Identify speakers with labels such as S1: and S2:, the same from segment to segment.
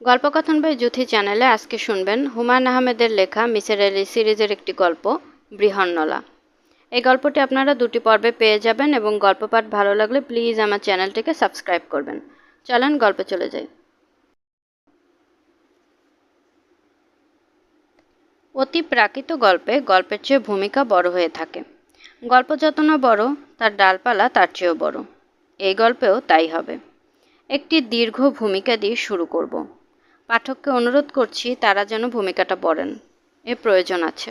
S1: গল্পকথন by Juthi চ্যানেলে আজকে শুনবেন হুমায়ুন আহমেদের লেখা মিসের আলি সিরিজের একটি গল্প বৃহন্নলা। এই গল্পটি আপনারা দুটি পর্বে পেয়ে যাবেন এবং গল্প পাঠ ভালো লাগলে প্লিজ আমার চ্যানেলটিকে সাবস্ক্রাইব করবেন। চলেন গল্পে চলে যাই। অতি প্রাকৃত গল্পে গল্পের চেয়ে ভূমিকা বড় হয়ে থাকে। গল্প যত না বড়, তার ডালপালা তার চেয়েও বড়। এই গল্পেও তাই হবে। একটি দীর্ঘ ভূমিকা দিয়ে শুরু করব। পাঠককে অনুরোধ করছি তারা যেন ভূমিকাটা পড়েন, এর প্রয়োজন আছে।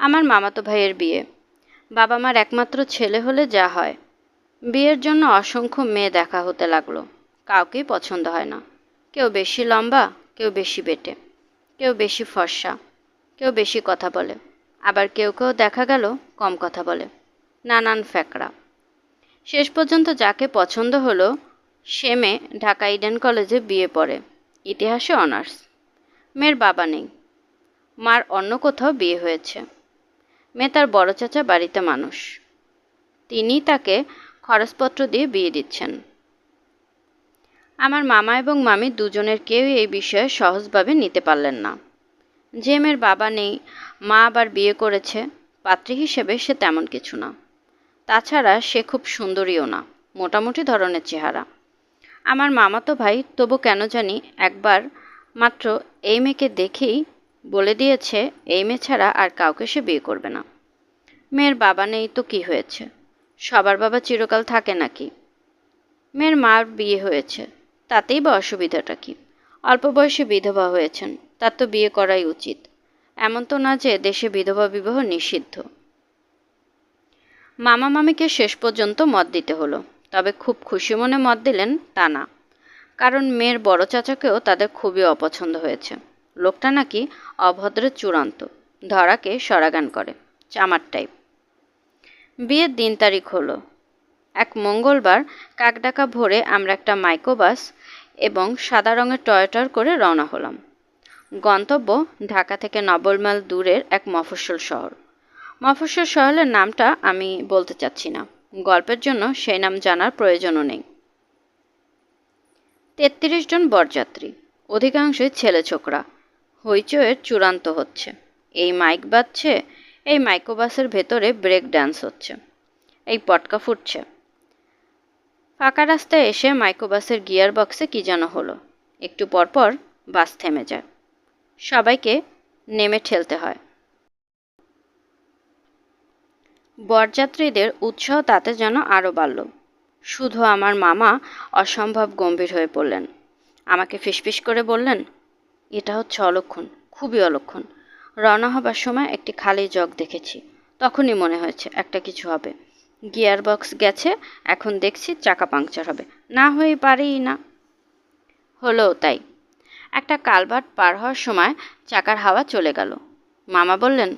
S1: আমার মামাতো ভাইয়ের বিয়ে। বাবা মার একমাত্র ছেলে হলে যা হয়। বিয়ের জন্য অসংখ্য মেয়ে দেখা হতে লাগলো। কাউকেই পছন্দ হয় না। কেউ বেশি লম্বা, কেউ বেশি বেটে, কেউ বেশি ফর্সা, কেউ বেশি কথা বলে, আবার কেউ কেউ দেখা গেল কম কথা বলে। নানান ফ্যাকড়া। শেষ পর্যন্ত যাকে পছন্দ হলো সে মেয়ে ঢাকা ইডেন কলেজে বিয়ে পড়ে, ইতিহাসে অনার্স। মেয়ের বাবা নেই, মার অন্য কোথাও বিয়ে হয়েছে। মেয়ে তার বড় চাচা বাড়িতে মানুষ, তিনি তাকে খরচপত্র দিয়ে বিয়ে দিচ্ছেন। আমার মামা এবং মামি দুজনের কেউই এই বিষয়ে সহজভাবে নিতে পারলেন না। যে মেয়ের বাবা নেই, মা আবার বিয়ে করেছে, পাত্রী হিসেবে সে তেমন কিছু না। তাছাড়া সে খুব সুন্দরীও না, মোটামুটি ধরনের চেহারা। আমার মামাতো ভাই তবু কেন জানি একবার মাত্র এই মেয়েকে দেখেই বলে দিয়েছে এই মেয়ে ছাড়া আর কাউকে সে বিয়ে করবে না। মেয়ের বাবা নেই তো কি হয়েছে, সবার বাবা চিরকাল থাকে নাকি? মেয়ের মার বিয়ে হয়েছে, তাতেই বা অসুবিধাটা কি? অল্প বয়সে বিধবা হয়েছেন, তার তো বিয়ে করাই উচিত। এমন তো না যে দেশে বিধবা বিবাহ নিষিদ্ধ। মামা মামিকে শেষ পর্যন্ত মত দিতে হলো, তবে খুব খুশি মনে মত দিলেন তা না, কারণ মেয়ের বড় চাচাকেও তাদের খুবই অপছন্দ হয়েছে। লোকটা নাকি অভদ্রের চূড়ান্ত, ধরাকে সরাগান করে, চামার টাইপ। বিয়ের দিন তারিখ হলো এক মঙ্গলবার। কাকডাকা ভোরে আমরা একটা মাইক্রোবাস এবং সাদা রঙের টয়োটার করে রওনা হলাম। গন্তব্য ঢাকা থেকে ৯০ মাইল দূরের এক মফস্বল শহর। মফস্বল শহরের নামটা আমি বলতে চাচ্ছি না, গল্পের জন্য সেই নাম জানার প্রয়োজনও নেই। ৩৩ জন বরযাত্রী, অধিকাংশই ছেলে ছোকরা। হইচইয়ের চূড়ান্ত হচ্ছে। এই মাইক বাজছে, এই মাইক্রোবাসের ভেতরে ব্রেক ড্যান্স হচ্ছে, এই পটকা ফুটছে। ফাঁকা রাস্তায় এসে মাইক্রোবাসের গিয়ার বক্সে কী যেন হলো। একটু পরপর বাস থেমে যায়, সবাইকে নেমে ঠেলতে হয়। বরযাত্রীদের উৎসাহ তাতে যেন আরও বাড়ল। শুধু আমার মামা অসম্ভব গম্ভীর হয়ে পড়লেন। আমাকে ফিসফিস করে বললেন, এটা হচ্ছে অলক্ষণ, খুবই অলক্ষণ। রওনা হবার সময় একটি খালি জগ দেখেছি, তখনই মনে হয়েছে একটা কিছু হবে। গিয়ার বক্স গেছে, এখন দেখছি চাকা পাংচার হবে, না হয়ে পারেই না। হলো তাই। একটা কালভার্ট পার হওয়ার সময় চাকার হাওয়া চলে গেল। মামা বললেন,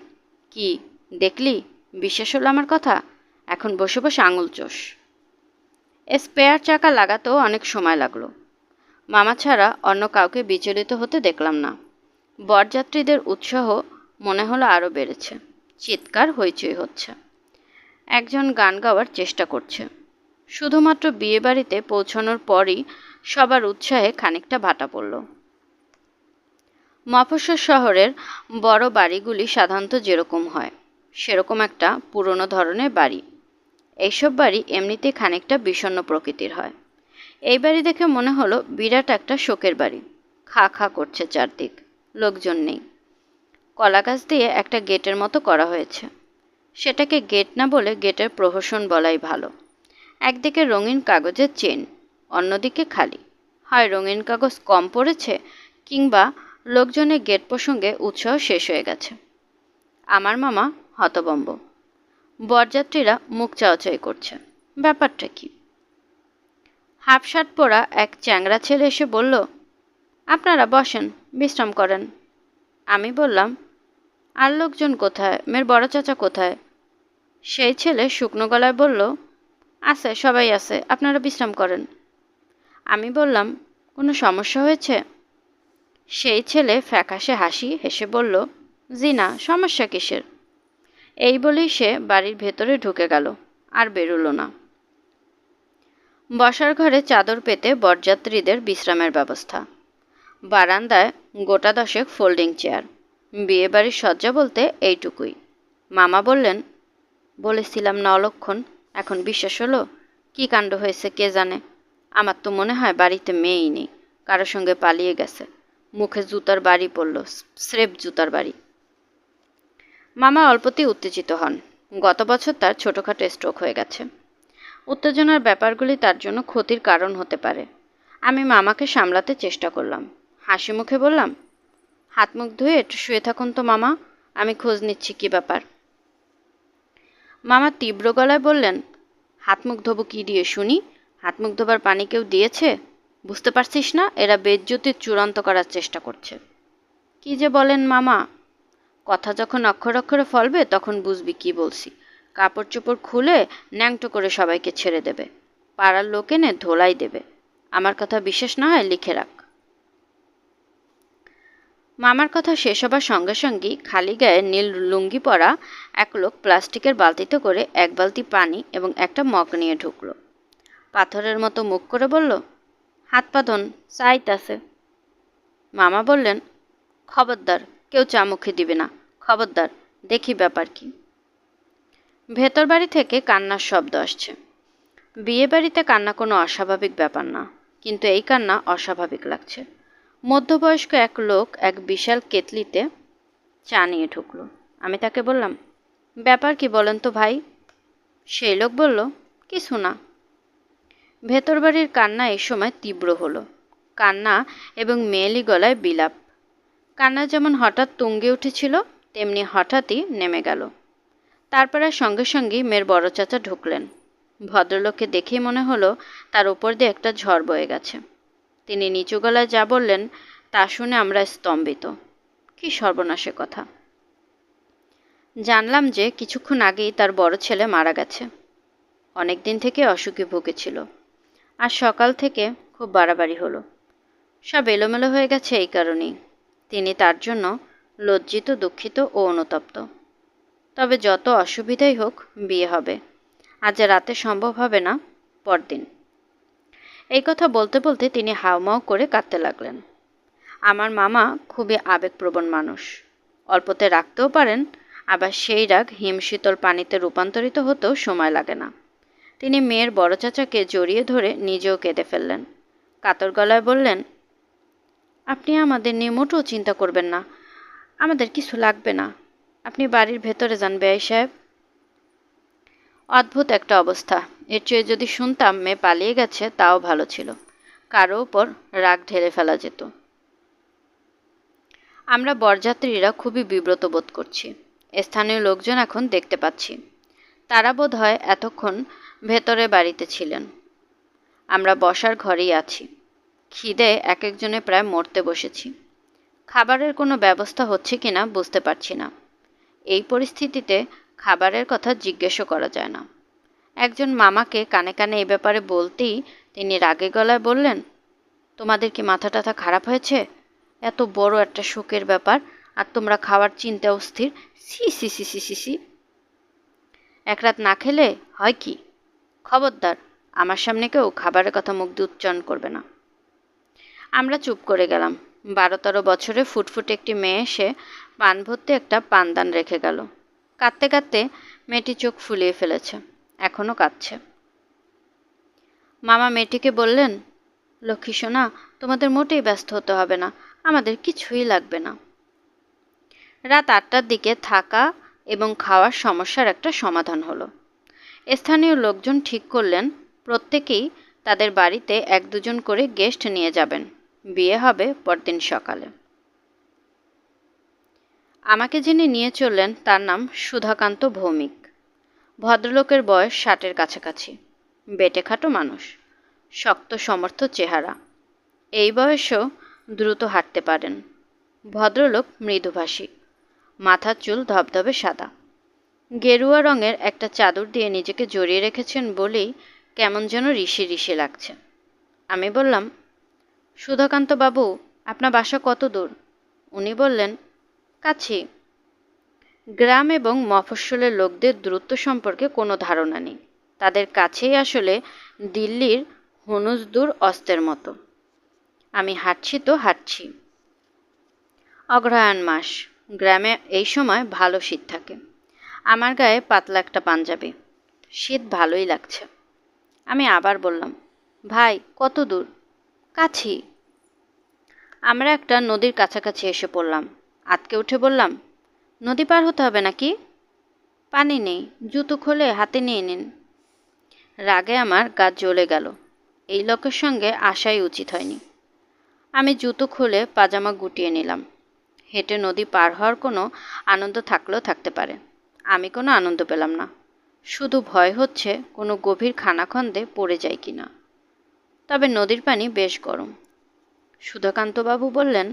S1: কি দেখলি? বিশ্বাস হলো আমার কথা? এখন বসে বসে আঙুল চোষ। স্পেয়ার চাকা লাগাতেও অনেক সময় লাগলো। মামা ছাড়া অন্য কাউকে বিচলিত হতে দেখলাম না। বরযাত্রীদের উৎসাহ মনে হলো আরও বেড়েছে। চিৎকার হইচই হচ্ছে। একজন গান গাওয়ার চেষ্টা করছে। শুধুমাত্র বিয়েবাড়িতে পৌঁছানোর পরই সবার উৎসাহে খানিকটা ভাটা পড়ল। মফস্বল শহরের বড় বাড়িগুলি সাধারণত যেরকম হয় সেরকম একটা পুরনো ধরনের বাড়ি। এইসব বাড়ি এমনিতেই খানিকটা বিষণ্ণ প্রকৃতির হয়। এই বাড়ি দেখে মনে হলো বিরাট একটা শোকের বাড়ি। খা খা করছে চারদিক, লোকজন নেই। কলাগাছ দিয়ে একটা গেটের মতো করা হয়েছে। সেটাকে গেট না বলে গেটের প্রহসন বলাই ভালো। একদিকে রঙিন কাগজের চেন, অন্যদিকে খালি। হয় রঙিন কাগজ কম পড়েছে, কিংবা লোকজনের গেট প্রসঙ্গে উৎসাহ শেষ হয়ে গেছে। আমার মামা হতবম্ব। বরযাত্রীরা মুখ চাওয়াচাই করছে। ব্যাপারটা কি? হাফ শার্ট পরা এক চ্যাংড়া ছেলে এসে বলল, আপনারা বসেন, বিশ্রাম করেন। আমি বললাম, আর লোকজন কোথায়? মেয়ের বড় চাচা কোথায়? সেই ছেলে শুকনো গলায় বলল, আছে, সবাই আছে, আপনারা বিশ্রাম করেন। আমি বললাম, কোনো সমস্যা হয়েছে? সেই ছেলে ফ্যাকাশে হাসি হেসে বলল, জি না, সমস্যা কিসের? এই বলেই সে বাড়ির ভেতরে ঢুকে গেল, আর বেরোলো না। বসার ঘরে চাদর পেতে বরযাত্রীদের বিশ্রামের ব্যবস্থা। বারান্দায় গোটা দশেক ফোল্ডিং চেয়ার। বিয়েবাড়ির সজ্জা বলতে এইটুকুই। মামা বললেন, বলেছিলাম না অলক্ষণ, এখন বিশ্বাস হলো? কি কাণ্ড হয়েছে কে জানে। আমার তো মনে হয় বাড়িতে মেয়েই নেই, কারোর সঙ্গে পালিয়ে গেছে। মুখে জুতার বাড়ি পড়ল, স্রেফ জুতার বাড়ি। মামা অল্পতেই উত্তেজিত হন। গত বছর তার ছোটোখাটো স্ট্রোক হয়ে গেছে। উত্তেজনার ব্যাপারগুলি তার জন্য ক্ষতির কারণ হতে পারে। আমি মামাকে সামলাতে চেষ্টা করলাম। হাসি মুখে বললাম, হাত মুখ ধুয়ে একটু শুয়ে থাকুন তো মামা, আমি খোঁজ নিচ্ছি কি ব্যাপার। মামা তীব্র গলায় বললেন, হাত মুখ ধোবো কি দিয়ে শুনি? হাত মুখ ধোবার পানি কেউ দিয়েছে? বুঝতে পারছিস না, এরা বেইজ্জতির চূড়ান্ত করার চেষ্টা করছে। কি যে বলেন মামা, কথা যখন অক্ষরে অক্ষরে ফলবে তখন বুঝবি কি বলছি। কাপড় চোপড় খুলে ন্যাংটো করে সবাইকে ছেড়ে দেবে, পাড়ার লোক এনে ধোলাই দেবে। আমার কথা বিশ্বাস না হয় লিখে রাখ। মামার কথা শেষ হবার সঙ্গে সঙ্গেই খালি গায়ে নীল লুঙ্গি পরা এক লোক প্লাস্টিকের বালতিতে করে এক বালতি পানি এবং একটা মগ নিয়ে ঢুকলো। পাথরের মতো মুখ করে বলল, হাত পা ধোন, চাইতাছে। মামা বললেন, খবরদার, কেউ চা মুখে দিবে না, খবরদার, দেখি ব্যাপার কি। ভেতর বাড়ি থেকে কান্নার শব্দ আসছে। বিয়ে বাড়িতে কান্না কোনো অস্বাভাবিক ব্যাপার না, কিন্তু এই কান্না অস্বাভাবিক লাগছে। মধ্যবয়স্ক এক লোক এক বিশাল কেতলিতে চা নিয়ে ঢুকলো। আমি তাকে বললাম, ব্যাপার কি বলেন তো ভাই? সেই লোক বলল, কিছু না। ভেতর বাড়ির কান্না এই সময় তীব্র হলো। কান্না এবং মেয়েলি গলায় বিলাপ। কান্না যেমন হঠাৎ তুঙ্গে উঠেছিল, তেমনি হঠাৎই নেমে গেল। তারপরে সঙ্গে সঙ্গেই মেয়ের বড় চাচা ঢুকলেন। ভদ্রলোককে দেখেই মনে হলো তার উপর দিয়ে একটা ঝড় বয়ে গেছে। তিনি নিচু গলায় যা বললেন তা শুনে আমরা স্তম্ভিত। কি সর্বনাশে কথা! জানলাম যে কিছুক্ষণ আগেই তার বড় ছেলে মারা গেছে। অনেক দিন থেকে অসুখে ভুগেছিল। আজ সকাল থেকে খুব বাড়াবাড়ি হলো। সব এলোমেলো হয়ে গেছে এই কারণেই। তিনি তার জন্য লজ্জিত, দুঃখিত ও অনুতপ্ত। তবে যত অসুবিধাই হোক, বিয়ে হবে। আজ রাতে সম্ভব হবে না, পরদিন। এই কথা বলতে বলতে তিনি হাউমাউ করে কাঁদতে লাগলেন। আমার মামা খুবই আবেগপ্রবণ মানুষ। অল্পতে রাখতেও পারেন, আবার সেই রাগ হিমশীতল পানিতে রূপান্তরিত হতেও সময় লাগে না। তিনি মেয়ের বড় চাচাকে জড়িয়ে ধরে নিজেও কেঁদে ফেললেন। কাতর গলায় বললেন, আপনি আমাদের নিয়ে মোটেও চিন্তা করবেন না, আমাদের কিছু লাগবে না। আপনি বাড়ির ভেতরে যান বেয়াই সাহেব। অদ্ভুত একটা অবস্থা। এর চেয়ে যদি শুনতাম মেয়ে পালিয়ে গেছে তাও ভালো ছিল, কারো ওপর রাগ ঢেলে ফেলা যেত। আমরা বরযাত্রীরা খুবই বিব্রত বোধ করছি। স্থানীয় লোকজন এখন দেখতে পাচ্ছি। তারা বোধ হয় এতক্ষণ ভেতরে বাড়িতে ছিলেন। আমরা বসার ঘরেই আছি। খিদে এক একজনে প্রায় মরতে বসেছি। খাবারের কোনো ব্যবস্থা হচ্ছে কিনা বুঝতে পারছি না। এই পরিস্থিতিতে খাবারের কথা জিজ্ঞেসও করা যায় না। একজন মামাকে কানে কানে এই ব্যাপারে বলতেই তিনি রাগে গলায় বললেন, তোমাদের কি মাথা টাথা খারাপ হয়েছে? এত বড় একটা শোকের ব্যাপার, আর তোমরা খাওয়ার চিন্তা অস্থির। সি সি সি সি সি সি। এক রাত না খেলে হয় কি? খবরদার, আমার সামনে কেউ খাবারের কথা মুখ দিয়ে উচ্চারণ করবে না। আমরা চুপ করে গেলাম। 12-13 বছরে ফুটফুটে একটি মেয়ে এসে পান ভর্তি একটা পানদান রেখে গেল। কাঁদতে কাঁদতে মেয়েটি চোখ ফুলিয়ে ফেলেছে, এখনও কাঁদছে। মামা মেয়েটিকে বললেন, লক্ষ্মী সোনা, তোমাদের মোটেই ব্যস্ত হতে হবে না, আমাদের কিছুই লাগবে না। রাত 8টার দিকে থাকা এবং খাওয়ার সমস্যার একটা সমাধান হলো। স্থানীয় লোকজন ঠিক করলেন প্রত্যেকেই তাদের বাড়িতে 1-2 করে গেস্ট নিয়ে যাবেন। বিয়ে হবে পরদিন সকালে। আমাকে যিনি নিয়ে চললেন তার নাম সুধাকান্ত ভৌমিক। ভদ্রলোকের বয়স 60-এর কাছাকাছি। বেঁটেখাটো মানুষ, শক্ত সমর্থ চেহারা। এই বয়সেও দ্রুত হাঁটতে পারেন। ভদ্রলোক মৃদুভাষী, মাথার চুল ধবধবে সাদা। গেরুয়া রঙের একটা চাদর দিয়ে নিজেকে জড়িয়ে রেখেছেন বলেই কেমন যেন ঋষি ঋষি লাগছে। আমি বললাম, সুধাকান্ত বাবু, আপনার বাসা কত দূর? উনি বললেন, কাছেই। গ্রাম এবং মফস্বলের লোকদের দূরত্ব সম্পর্কে কোনো ধারণা নেই। তাদের কাছেই আসলে দিল্লির হুনুসদুর অস্তের মতো। আমি হাঁটছি তো হাঁটছি। অগ্রহায়ণ মাস, গ্রামে এই সময় ভালো শীত থাকে। আমার গায়ে পাতলা একটা পাঞ্জাবি, শীত ভালোই লাগছে। আমি আবার বললাম, ভাই কত দূর? কাছি। আমরা একটা নদীর কাছাকাছি এসে পড়লাম। আতকে উঠে বললাম, নদী পার হতে হবে নাকি? পানি নেই, জুতো খুলে হাতে নিয়ে নিন। রাগে আমার গা জ্বলে গেল। এই লোকের সঙ্গে আসাই উচিত হয়নি। আমি জুতো খুলে পাজামা গুটিয়ে নিলাম। হেঁটে নদী পার হওয়ার কোনো আনন্দ থাকলেও থাকতে পারে, আমি কোনো আনন্দ পেলাম না। শুধু ভয় হচ্ছে কোনো গভীর খানাখন্দে পড়ে যায় কিনা। তবে নদীর পানি বেশ গরম। সুধাকান্তবাবু বললেন,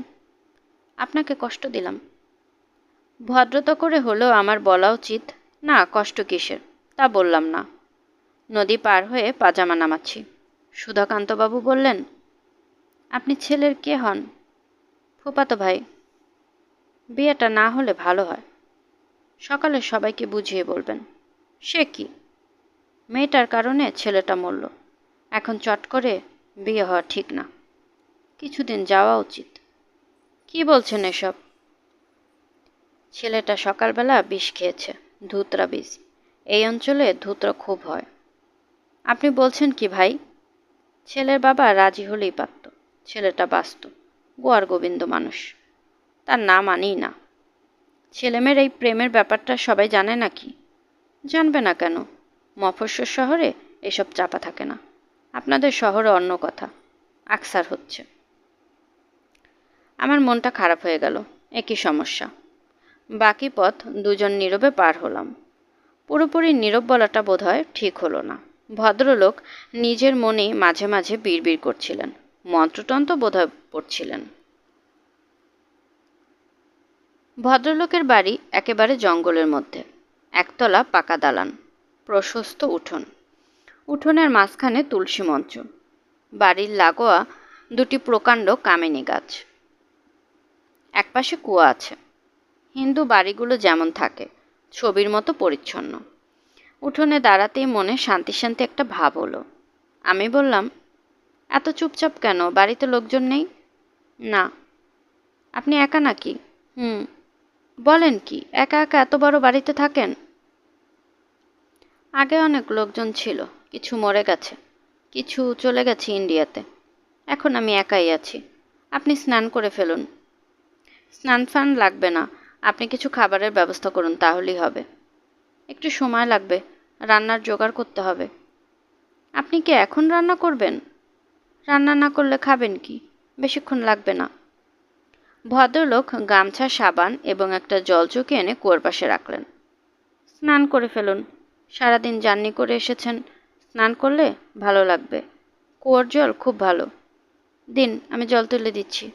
S1: আপনাকে কষ্ট দিলাম। ভদ্রতা করে হলেও আমার বলা উচিত, না কষ্ট কিসের, তা বললাম না। নদী পার হয়ে পাজামা নামাচ্ছি। সুধাকান্তবাবু বললেন, আপনি ছেলের কে হন? ফুফাতো ভাই। বিয়েটা না হলে ভালো হয়। সকালে সবাইকে বুঝিয়ে বলবেন। সে কি, মেয়েটার কারণে ছেলেটা মরল, এখন চট করে বিয়ে হওয়া ঠিক না। কিছুদিন যাওয়া উচিত। কি বলছেন এসব? ছেলেটা সকালবেলা বিষ খেয়েছে, ধুতরা বিষ। এই অঞ্চলে ধুতরা খুব হয়। আপনি বলছেন কি ভাই? ছেলের বাবা রাজি হলেই পারত। ছেলেটা বাঁচত, গোয়ার গোবিন্দ মানুষ, তার নাম আনিই না। ছেলেমেয়ের এই প্রেমের ব্যাপারটা সবাই জানে নাকি? জানবে না কেন? মফস্বল শহরে এসব চাপা থাকে না। আপনাদের শহরে অন্য কথা, আকসার হচ্ছে। আমার মনটা খারাপ হয়ে গেল। একই সমস্যা। বাকি পথ দুজন নীরবে পার হলাম। পুরোপুরি নীরব বলাটা বোধহয় ঠিক হলো না। ভদ্রলোক নিজের মনেই মাঝে মাঝে বিড়বিড় করছিলেন, মন্ত্রতন্ত্র বোধহয় পড়ছিলেন। ভদ্রলোকের বাড়ি একেবারে জঙ্গলের মধ্যে। একতলা পাকা দালান, প্রশস্ত উঠোন। উঠোনের মাঝখানে তুলসী মঞ্চ। বাড়ির লাগোয়া দুটি প্রকাণ্ড কামিনী গাছ। একপাশে কুয়া আছে। হিন্দু বাড়িগুলো যেমন থাকে, ছবির মতো পরিচ্ছন্ন। উঠোনে দাঁড়াতেই মনে শান্তি শান্তি একটা ভাব হলো। আমি বললাম, এত চুপচাপ কেন? বাড়িতে লোকজন নেই? না। আপনি একা নাকি? হুম। বলেন কি, একা একা এত বড় বাড়িতে থাকেন? আগে অনেক লোকজন ছিল, কিছু মরে গেছে, কিছু চলে গেছে ইন্ডিয়াতে। এখন আমি একাই আছি। আপনি স্নান করে ফেলুন। স্নান ফান লাগবে না, আপনি কিছু খাবারের ব্যবস্থা করুন, তাহলেই হবে। একটু সময় লাগবে, রান্নার জোগাড় করতে হবে। আপনি কি এখন রান্না করবেন? রান্না না করলে খাবেন কি? বেশিক্ষণ লাগবে না। ভদ্রলোক গামছা, সাবান এবং একটা জলচৌকি এনে কুয়োর পাশে রাখলেন। স্নান করে ফেলুন, সারাদিন জার্নি করে এসেছেন, স্নান করলে ভালো লাগবে। কুয়োর জল খুব ভালো। দিন, আমি জল তুলে দিচ্ছি।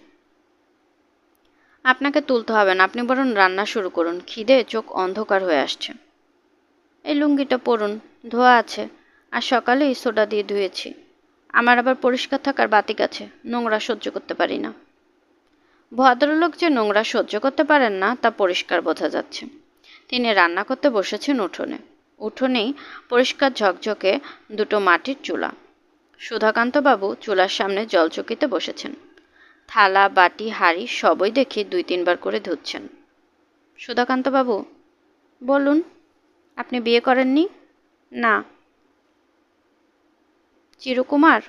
S1: আপনাকে তুলতে হবে না, আপনি বরং রান্না শুরু করুন, খিদে চোখ অন্ধকার হয়ে আসছে। এই লুঙ্গিটা পরুন, ধোয়া আছে, আর সকালেই সোডা দিয়ে ধুয়েছি। আমার আবার পরিষ্কার থাকার বাতিক আছে, নোংরা সহ্য করতে পারি না। ভদ্রলোক যে নোংরা সহ্য করতে পারেন না তা পরিষ্কার বোঝা যাচ্ছে। তিনি রান্না করতে বসেছেন উঠোনে। উঠোনেই পরিষ্কার ঝকঝকে দুটো মাটির চুলা। সুধাকান্তবাবু চুলার সামনে জলচকিতে বসেছেন। থালা, বাটি, হাঁড়ি সবই দেখি 2-3 বার করে ধুচ্ছেন। সুধাকান্তবাবু, বলুন, আপনি বিয়ে করেননি? না। চিরকুমার?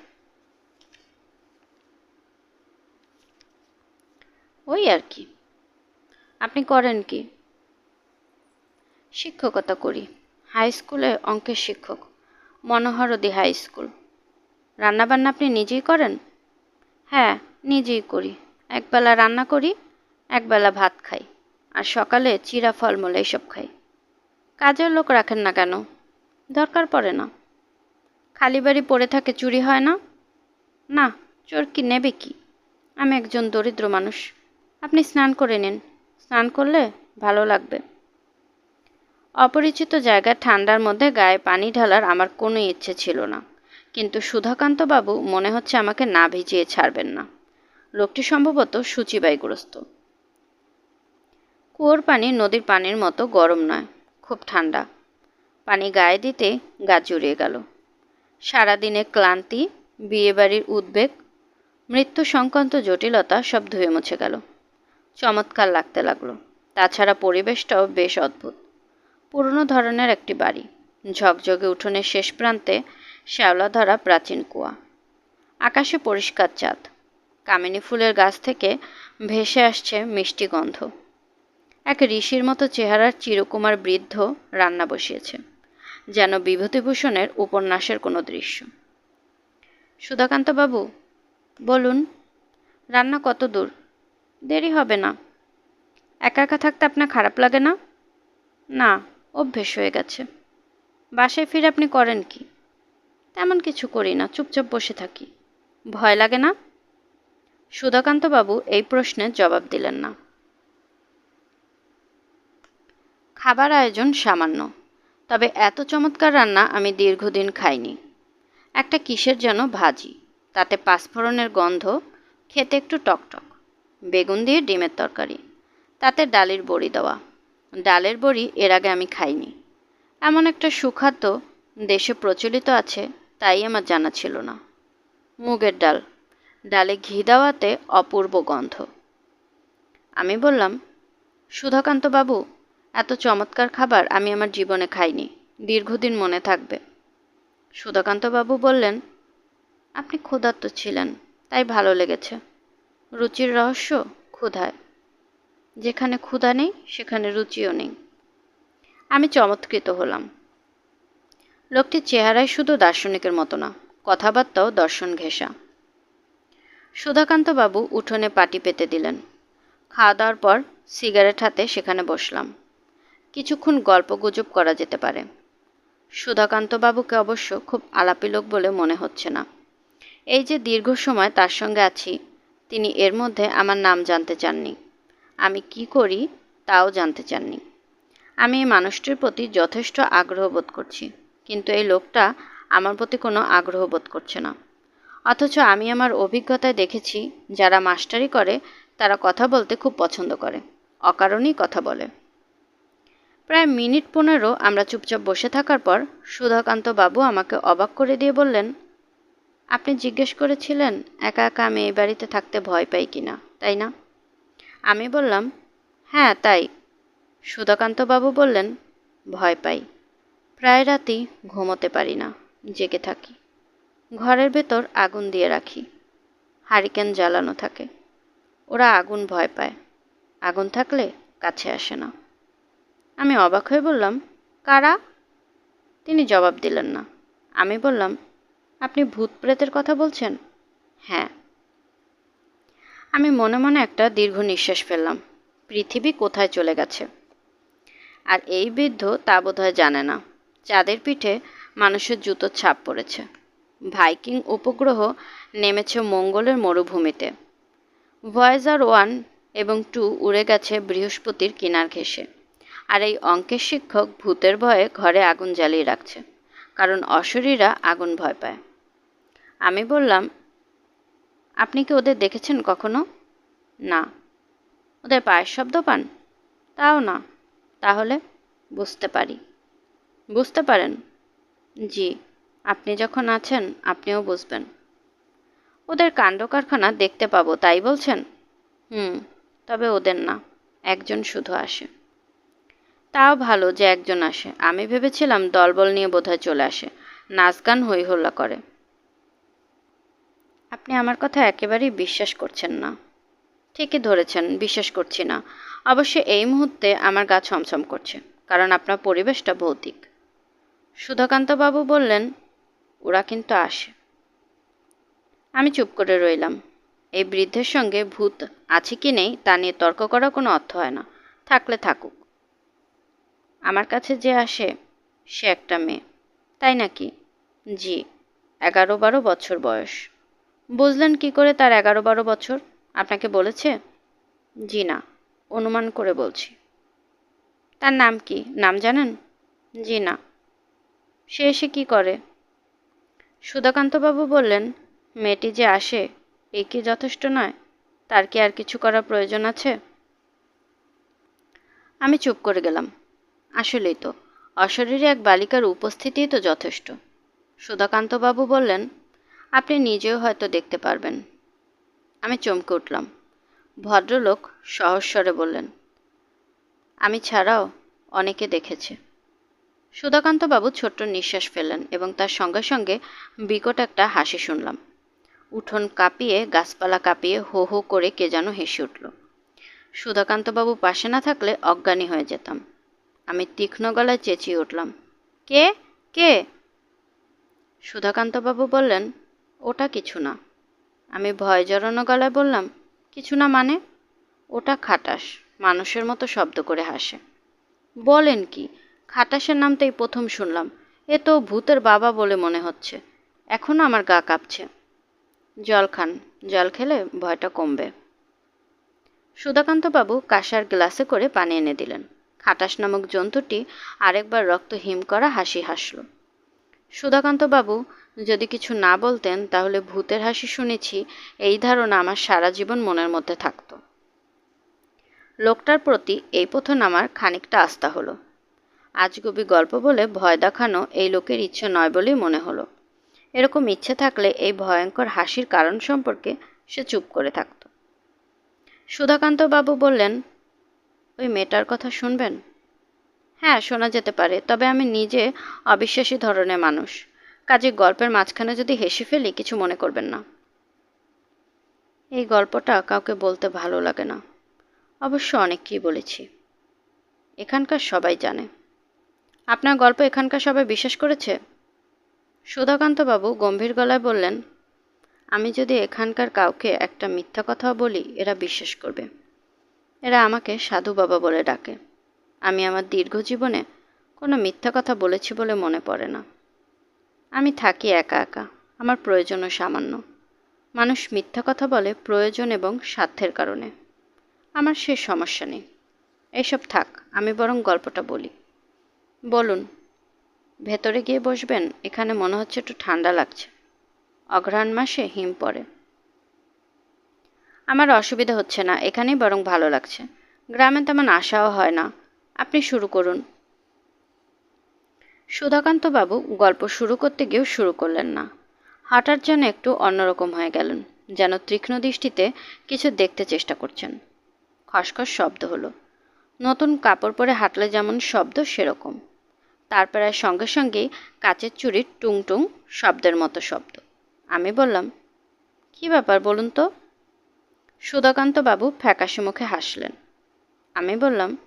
S1: ওই আর কি। আপনি করেন কি? শিক্ষকতা করি, হাই স্কুলে অঙ্কের শিক্ষক, মনোহরদী হাই স্কুল। রান্নাবান্না আপনি নিজেই করেন? হ্যাঁ, নিজেই করি। একবেলা রান্না করি, একবেলা ভাত খাই, আর সকালে চিরা ফলমূল এইসব খাই। কাজের লোক রাখেন না কেন? দরকার পড়ে না। খালি বাড়ি পড়ে থাকে, চুরি হয় না? না, চোর কি নেবে কি? আমি একজন দরিদ্র মানুষ। আপনি স্নান করে নিন, স্নান করলে ভালো লাগবে। অপরিচিত জায়গায় ঠান্ডার মধ্যে গায়ে পানি ঢালার আমার কোনো ইচ্ছে ছিল না, কিন্তু সুধাকান্তবাবু মনে হচ্ছে আমাকে না ভিজিয়ে ছাড়বেন না। লোকটি সম্ভবত সূচিবায়ুগ্রস্ত। কুয়োর পানি নদীর পানির মতো গরম নয়, খুব ঠান্ডা। পানি গায়ে দিতে গা জুড়িয়ে গেল। সারাদিনের ক্লান্তি, বিয়েবাড়ির উদ্বেগ, মৃত্যু সংক্রান্ত জটিলতা সব ধুয়ে মুছে গেল। চমৎকার লাগতে লাগলো। তাছাড়া পরিবেশটাও বেশ অদ্ভুত। পুরনো ধরনের একটি বাড়ি, ঝকঝকে উঠোনের শেষ প্রান্তে শ্যাওলা ধরা প্রাচীন কুয়া, আকাশে পরিষ্কার চাঁদ, কামিনী ফুলের গাছ থেকে ভেসে আসছে মিষ্টি গন্ধ। এক ঋষির মতো চেহারার চিরকুমার বৃদ্ধ রান্না বসিয়েছে, যেন বিভূতিভূষণের উপন্যাসের কোনো দৃশ্য। সুধাকান্তবাবু, বলুন, রান্না কত দূর? দেরি হবে না। একা একা থাকতে আপনার খারাপ লাগে না? না, অভ্যেস হয়ে গেছে। বাসায় ফিরে আপনি করেন কি? তেমন কিছু করি না, চুপচাপ বসে থাকি। ভয় লাগে না? সুধাকান্তবাবু এই প্রশ্নের জবাব দিলেন না। খাবার আয়োজন সামান্য, তবে এত চমৎকার রান্না আমি দীর্ঘদিন খাইনি। একটা কিসের যেন ভাজি, তাতে পাঁচফোড়নের গন্ধ, খেতে একটু টকটক, বেগুন দিয়ে ডিমের তরকারি, তাতে ডালের বড়ি দেওয়া। ডালের বড়ি এর আগে আমি খাইনি। এমন একটা সুখাদ্য দেশে প্রচলিত আছে তাই আমার জানা ছিল না। মুগের ডাল, ডালে ঘি দেওয়াতে অপূর্ব গন্ধ। আমি বললাম, সুধাকান্তবাবু, এত চমৎকার খাবার আমি আমার জীবনে খাইনি, দীর্ঘদিন মনে থাকবে। সুধাকান্তবাবু বললেন, আপনি ক্ষুধার্ত ছিলেন, তাই ভালো লেগেছে। রুচির রহস্য ক্ষুধায়। যেখানে ক্ষুধা নেই সেখানে রুচিও নেই। আমি চমৎকৃত হলাম। লোকটির চেহারায় শুধু দার্শনিকের মতো না, কথাবার্তাও দর্শন ঘেঁষা। সুধাকান্তবাবু উঠোনে পাটি পেতে দিলেন। খাওয়া দাওয়ার পর সিগারেট হাতে সেখানে বসলাম। কিছুক্ষণ গল্পগুজব করা যেতে পারে। সুধাকান্তবাবুকে অবশ্য খুব আলাপি লোক বলে মনে হচ্ছে না। এই যে দীর্ঘ সময় তার সঙ্গে আছি, তিনি এর মধ্যে আমার নাম জানতে চাননি, আমি কি করি তাও জানতে চাননি। আমি এই মানুষটির প্রতি যথেষ্ট আগ্রহ বোধ করছি, কিন্তু এই লোকটা আমার প্রতি কোনো আগ্রহ বোধ করছে না। অথচ আমি আমার অভিজ্ঞতায় দেখেছি, যারা মাস্টারি করে তারা কথা বলতে খুব পছন্দ করে, অকারণেই কথা বলে। প্রায় মিনিট 15 আমরা চুপচাপ বসে থাকার পর সুধাকান্তবাবু আমাকে অবাক করে দিয়ে বললেন, আপনি জিজ্ঞেস করেছিলেন একা একা আমি এই বাড়িতে থাকতে ভয় পাই কিনা, তাই না? আমি বললাম, হ্যাঁ তাই। সুধাকান্তবাবু বললেন, ভয় পাই। প্রায় রাতেই ঘুমোতে পারি না, জেগে থাকি। ঘরের ভেতর আগুন দিয়ে রাখি, হারিকেন জ্বালানো থাকে। ওরা আগুন ভয় পায়, আগুন থাকলে কাছে আসে না। আমি অবাক হয়ে বললাম, কারা? তিনি জবাব দিলেন না। আমি বললাম, আপনি ভূত প্রেতের কথা বলছেন? হ্যাঁ। আমি মনে মনে একটা দীর্ঘ নিঃশ্বাস ফেললাম। পৃথিবী কোথায় চলে গেছে। আর এই বৃদ্ধ তা বোধহয় জানে না, চাঁদের পিঠে মানুষের জুতোর ছাপ পড়েছে। ভাইকিং উপগ্রহ নেমেছে মঙ্গলের মরুভূমিতে। ভয়েজার 1 এবং 2 উড়ে গেছে বৃহস্পতির কিনার ঘেঁষে। আর এই অঙ্কের শিক্ষক ভূতের ভয়ে ঘরে আগুন জ্বালিয়ে রাখছে, কারণ অশরীরা আগুন ভয় পায়। আমি বললাম, আপনি কি ওদের দেখেছেন কখনো? না। ওদের পায়ের শব্দ পান? তাও না। তাহলে? বুঝতে পারি। বুঝতে পারেন? জি, আপনি যখন আছেন আপনিও বুঝবেন। ওদের কাণ্ড কারখানা দেখতে পাবো তাই বলছেন? তবে ওদের না, একজন শুধু আসে। তাও ভালো যে একজন আসে, আমি ভেবেছিলাম দলবল নিয়ে বোধহয় চলে আসে, নাচ গান হই হল্লা করে। আপনি আমার কথা একেবারেই বিশ্বাস করছেন না। ঠিকই ধরেছেন, বিশ্বাস করছি না। অবশ্য এই মুহূর্তে আমার গা ছমছম করছে, কারণ আপনার পরিবেশটা ভৌতিক। সুধাকান্তবাবু বললেন, ওরা কিন্তু আসে। আমি চুপ করে রইলাম। এই বৃদ্ধের সঙ্গে ভূত আছে কি নেই তা নিয়ে তর্ক করা কোনো অর্থ হয় না, থাকলে থাকুক। আমার কাছে যে আসে সে একটা মেয়ে। তাই নাকি? জি, 11-12 বছর বয়স। বুঝলেন কি করে তার 11-12 বছর? আপনাকে বলেছে? জি না, অনুমান করে বলছি। তার নাম কি, নাম জানেন? জি না। সে এসে কি করে? সুধাকান্তবাবু বললেন, মেয়েটি যে আসে এই কি যথেষ্ট নয়? তার কি আর কিছু করার প্রয়োজন আছে? আমি চুপ করে গেলাম। আসলেই তো, অশরীরী এক বালিকার উপস্থিতিই তো যথেষ্ট। সুধাকান্তবাবু বললেন, আপনি নিজেও হয়তো দেখতে পারবেন। আমি চমকে উঠলাম। ভদ্রলোক সহস্বরে বললেন, আমি ছাড়াও অনেকে দেখেছে। সুধাকান্তবাবু ছোট্ট নিঃশ্বাস ফেললেন এবং তার সঙ্গে সঙ্গে বিকট একটা হাসি শুনলাম। উঠোন কাঁপিয়ে, গাছপালা কাঁপিয়ে হো হো করে কে যেন হেসে উঠল। সুধাকান্তবাবু পাশে না থাকলে অজ্ঞানী হয়ে যেতাম। আমি তীক্ষ্ণ গলায় চেঁচিয়ে উঠলাম, কে কে? সুধাকান্তবাবু বললেন, ওটা কিছু না। আমি ভয় জড়ানো গলায় বললাম, কিছু না মানে? ওটা খাটাস, মানুষের মতো শব্দ করে হাসে। বলেন কি? খাটাসের নাম তো এই প্রথম শুনলাম। এ তো ভূতের বাবা বলে মনে হচ্ছে। এখনও আমার গা কাঁপছে। জল খান, জল খেলে ভয়টা কমবে। সুধাকান্তবাবু কাঁসার গ্লাসে করে পানি এনে দিলেন। খাটাস নামক জন্তুটি আরেকবার রক্ত হিম করা হাসি হাসল। সুধাকান্তবাবু যদি কিছু না বলতেন তাহলে ভূতের হাসি শুনেছি এই ধারণা আমার সারা জীবন মনের মধ্যে থাকত। লোকটার প্রতি এই প্রথম আমার খানিকটা আস্থা হলো। আজগুবি গল্প বলে ভয় দেখানো এই লোকের ইচ্ছে নয় বলেই মনে হলো। এরকম ইচ্ছে থাকলে এই ভয়ঙ্কর হাসির কারণ সম্পর্কে সে চুপ করে থাকত। সুধাকান্তবাবু বললেন, ওই মেয়েটার কথা শুনবেন? হ্যাঁ, শোনা যেতে পারে, তবে আমি নিজে অবিশ্বাসী ধরনের মানুষ। কাজে গল্পের মাঝখানে যদি হেসে ফেলি কিছু মনে করবেন না। এই গল্পটা কাউকে বলতে ভালো লাগে না। অবশ্য অনেককেই বলেছি। এখানকার সবাই জানে। আপনার গল্প এখানকার সবাই বিশ্বাস করেছে? সুধাকান্তবাবু গম্ভীর গলায় বললেন, আমি যদি এখানকার কাউকে একটা মিথ্যা কথাও বলি এরা বিশ্বাস করবে। এরা আমাকে সাধু বাবা বলে ডাকে। আমি আমার দীর্ঘ জীবনে কোনো মিথ্যা কথা বলেছি বলে মনে পড়ে না। আমি থাকি একা একা, আমার প্রয়োজনও সামান্য। মানুষ মিথ্যা কথা বলে প্রয়োজন এবং স্বার্থের কারণে। আমার সে সমস্যা নেই। এইসব থাক, আমি বরং গল্পটা বলি। বলুন। ভেতরে গিয়ে বসবেন? এখানে মনে হচ্ছে একটু ঠান্ডা লাগছে। অঘ্রাণ মাসে হিম পড়ে। আমার অসুবিধা হচ্ছে না, এখানেই বরং ভালো লাগছে। গ্রামে তেমন আসাও হয় না। আপনি শুরু করুন। সুধাকান্তবাবু গল্প শুরু করতে গিয়েও শুরু করলেন না। হঠাৎ যেন একটু অন্যরকম হয়ে গেলেন, যেন তীক্ষ্ণ দৃষ্টিতে কিছু দেখতে চেষ্টা করছেন। খসখস শব্দ হলো। নতুন কাপড় পরে হাঁটলে যেমন শব্দ সেরকম। তার প্রায় সঙ্গে সঙ্গেই কাচের চুড়ির টুং টুং শব্দের মতো শব্দ। আমি বললাম, কি ব্যাপার বলুন তো? সুধাকান্তবাবু ফ্যাকাশে মুখে হাসলেন। আমি বললাম,